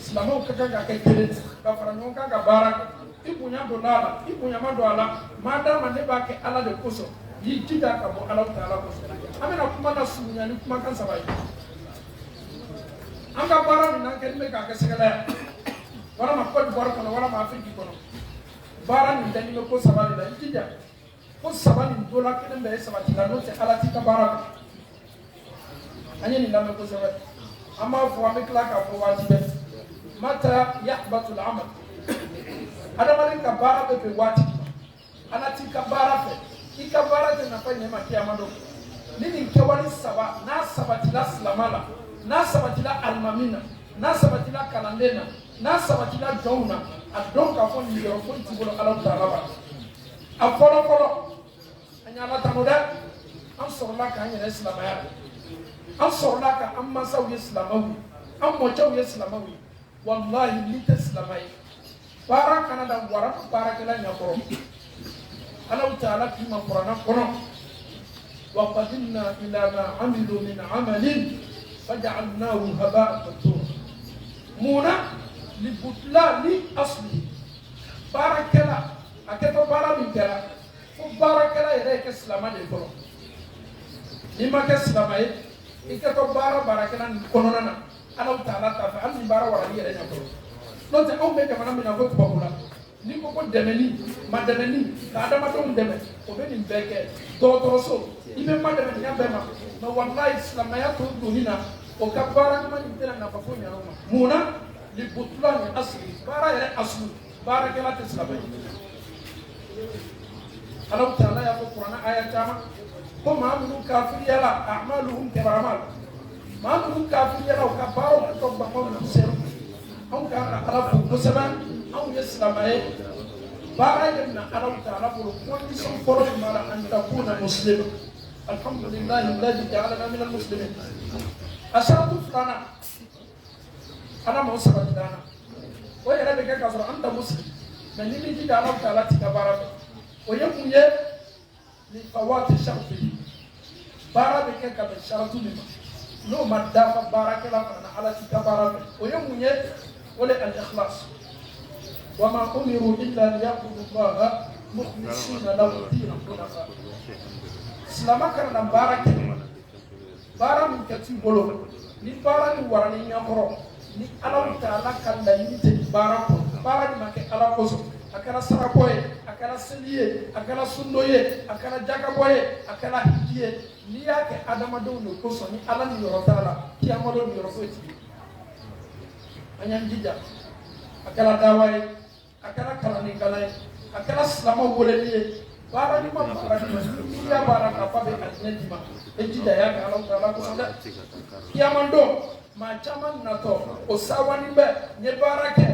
slama kaka ka kele ka fara no kaka baraka ibunya do lala ibunya ma do ala madama ne ba ke ala de koso yi jida ka bo ala taala koso amena kuma na sunya ni kuma kan sabai anga bara ni nan kelme ka ke segala wala ma ko bara kono wala ma afiki kono bara ni dani ko sabali da jida ko sabali do la kene be sabati la no te ala tika bara anya ni lamme ko sabali amma fo amikla ka fo wajibe mata yahbatu al-amal ada mali ka bara be wati ana tika bara fe ika bara te na fanya makiama do nini kewali saba na sabati la slamala na sabatila almamina na sabatila kalandena na sabatila jawna adon ka fon ni ro fon tibolo ala taala a folo anya la tanoda am sorla ka anya islamaya am sorla ka amma saw islamawi am mo chaw islamawi wallahi li taslamai para kana da wara para kala nya ko ala taala ki ma qur'ana kono wa qadimna ila ma amilu min amalin فجعلناه هباء منثورا مونا لبطلان اصله باركلا اكتو بارا من كلا فباركلا يديك اسلام دي كلو لما كسلام اي اكتو بارا باركلا كونونا انا تعالى تفعل بارا ورا يديك كلو نوت او ميجا منا من اكو بقولا نيكو ko dɛmɛni ma dɛmɛni ka adamadenw dɛmɛ o bɛ nin bɛɛ kɛ dɔgɔtɔrɔso i bɛ ma dɛmɛniya bɛɛ ma mɛ walayi silamɛya to doni na o ka baara ɲuman in tɛna nafa fo ɲɛna o ma mun na li butulani asli baara yɛrɛ aslu baarakɛla tɛ silamɛ Alahu Taala y'a fɔ kuranɛ aya caman ko maa minnu kafiriyala a'maluhum kɛbaramal maa minnu kafiriyala u ka baaraw ka tɔ bamaw na sɛru anw ka Ala fo kosɛbɛ anw ye silamɛ ye baara ye na Alahu Taala bolo condition fɔlɔ min b'a la an takuna muslima alhamdulillahi alladhi ja'alana minal muslimin a saratu filanan Ala m'o sabati d'an na o yɛrɛ bɛ kɛ k'a sɔrɔ an tɛ muslim mɛ ni min jija Alahu Taala t'i ka baara fɛ o ye mun ye ni fawati sharti baara bɛ kɛ ka bɛn sharatu min ma n'o ma dafa baarakɛla fana Ala t'i ka baara fɛ o ye mun ye o de al-ikhlas wa ma umiru illa liya'budu Allaha mukhlisina lahu ad-din hunafa silama kana na baara kɛ baara min kɛ t'i bolo ni baara ni warani ɲakɔrɔ ni Alahu Taala ka laɲini tɛ baara kɔnɔ baara ni ma kɛ Ala kosɔn a kɛra sarakɔ ye a kɛra seli ye a kɛra sundo ye a kɛra jakabɔ ye a kɛra hiji ye n'i y'a kɛ adamadenw de kosɔn ni Ala ni yɔrɔ t'a la kiyama don yɔrɔ foyi t'i ye an y'an jija a kɛra dawa ye a kɛra kalanikala ye a kɛra silamɛw weleli ye baara ɲuman baara ɲuman n'i y'a baara k'a fɔ a bɛ alijinɛ d'i ma e jija y'a kɛ Alahu Taala kosɔn dɛ kiyama don maa caman natɔ o sawani bɛ n ye baara kɛ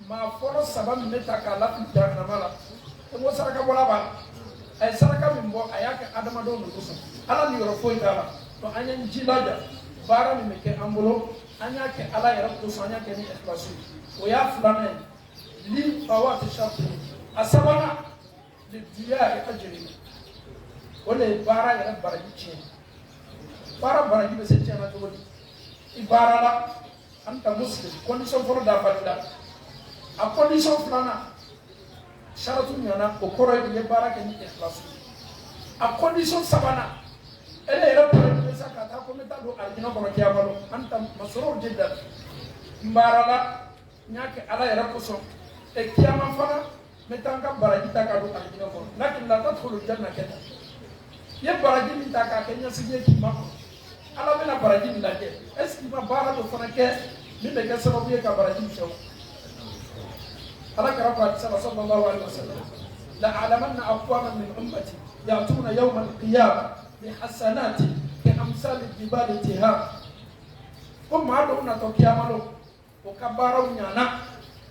maa fɔlɔ saba min bɛ ta k'a lafili jahanama la o ko saraka bɔla b'a la a ye saraka min bɔ a y'a kɛ adamadenw de kosɔn Ala ni yɔrɔ foyi t'a la donc an y'an jilaja baara min bɛ kɛ an bolo an y'a kɛ Ala yɛrɛ kosɔn an y'a kɛ ni ikhlasi o y'a filanan ye li fawati sharti a sabanan li diya ajri o de ye baara yɛrɛ baraji tiɲɛ baara baraji bɛ se tiɲɛna cogo di i baara la an ta muslim condition fɔlɔ dafali la a condition filanan sharatu ɲana o kɔrɔ ye baara kɛ ni ikhlasi a condition sabanan ele yɛrɛ bɛ sa ka taa ko n bɛ taa don alijinɛ kɔnɔ kiyama don an ta masɔrɔw jidda n baara la n y'a kɛ Ala yɛrɛ kosɔn kiyama fana n bɛ taa n ka baraji ta ka don alijinɛ kɔnɔ lakin la tadkhulu janna kɛ tan i ye baraji min ta k'a kɛ ɲɛsigi ye k'i makɔnɔ Ala bɛna baraji min lajɛ est ce que i ma baara dɔ fana kɛ min bɛ kɛ sababu ye ka baraji min sɔrɔ Ala kɛra ko hadisa la sallallahu alaihi wasallam la a'lamanna aqwaman min ummati ya'tuna yawma al-qiyamah bi hasanati ka amsal al-jibal tihab ko maa dɔw natɔ kiyama lo o ka baaraw ɲana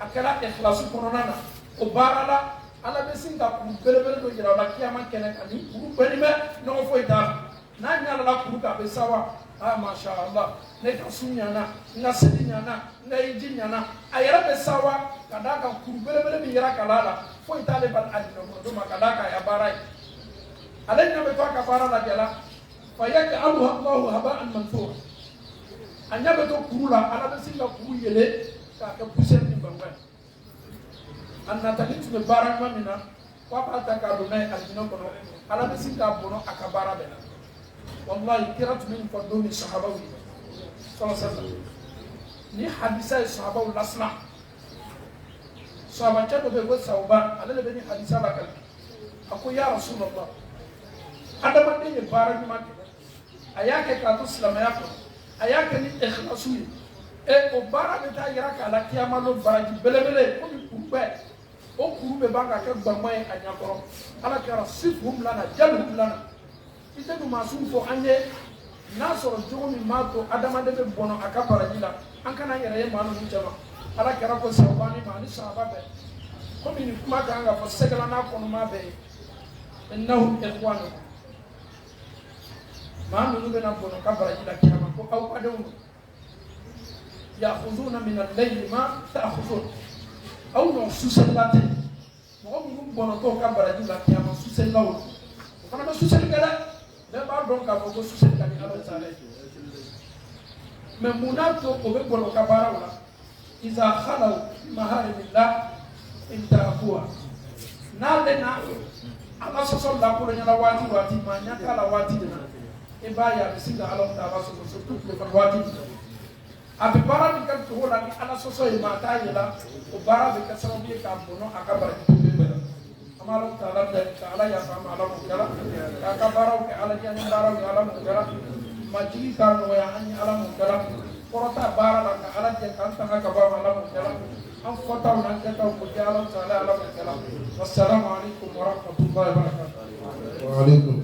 a kɛra ikhlasu kɔnɔna na o baara la Ala bɛ sin ka kuru belebele dɔ jira o la kiyama kɛnɛ kan ni kuru bɛɛ ni bɛ ɲɔgɔn foyi t'a la n'a ɲala kuru kan a bɛ sawa masha Allah ne ka su ɲana n ka seli ɲana n ka hiji ɲana a yɛrɛ bɛ sawa ka d'a kan kuru belebele min yera kala la foyi t'ale bali alijinɛ kɔnɔ don ma ka d'a kan a ya baara ye ale ɲɛ bɛ to a ka baara lajɛ la fa yaj'aluha Allahu haba'an manthura a ɲɛ bɛ to kuru la Ala bɛ sin ka kuru yele k'a kɛ poussière ni bangba ye a natali tun bɛ baara ɲuman min na k'a b'a ta k'a don n'a ye alijinɛ kɔnɔ Ala bɛ sin k'a bɔnɔ a ka baara bɛɛ la wallahi kira tun bɛ nin fɔ don min sahabaw ye sallallahu alaihi wasallam ni hadisa ye sahabaw lasila sahabacɛ dɔ bɛ yen ko Sawban ale de bɛ ni hadisa lakali a ko ya Rasulullah adamaden ye baara ɲuman kɛ a y'a kɛ k'a to silamɛya kɔnɔ a y'a kɛ ni ikhlasu ye o baara bɛ taa yira k'a la kiyama don baraji belebele komi kuru bɛɛ o kuru bɛ ban ka kɛ gbama ye a ɲakɔrɔ Ala kɛra sifhum lana jalhum lana i tɛ du maasuw fɔ an ye n'a sɔrɔ jogo min b'a to adamaden bɛ bɔnɔ a ka baraji la an kana yɛrɛ ye maa ninnu cɛ ma Ala kɛra ko Sawbani ma ani sahaba bɛɛ komi nin kuma kan ka fɔ sɛgɛla n'a kɔnɔma bɛɛ ye innahum ikhwanukum maa ninnu bɛna bɔnɔ ka baraji la kiyama ko aw badenw don ya'khuduna min al-layli ma ta'khudun aw ɲɔgɔn susɛlila tɛ mɔgɔ minnu bɔnɔtɔ ka baraji la kiyama susɛlilaw o fana bɛ susɛli kɛ dɛ bɛɛ b'a dɔn k'a fɔ ko susɛli ka di Ala ta dɛ mɛ mun n'a to o bɛ bɔnɔ ka baaraw la iza khalaw maharimillah intahakuha n'ale na Ala sɔsɔ lakoloɲala waati waati maa ɲɛ t'a la waati de la i b'a ye a bɛ sin ka Ala ta sɔsɔ surtout tile fana waati abi bara ni kan to la ni ala soso e mata yela o bara be ka sababu ye ka bono akabara be amalo taala da taala ya fama ala mo kala ka bara ke ala ya ni bara ala mo kala maji ka no ya ani ala mo kala korota bara la ka ala je kan ta ka ba ala mo kala am fota na ka ta ko ya ala taala ala mo kala wassalamu alaikum wa rahmatullahi wa barakatuh
wa alaikum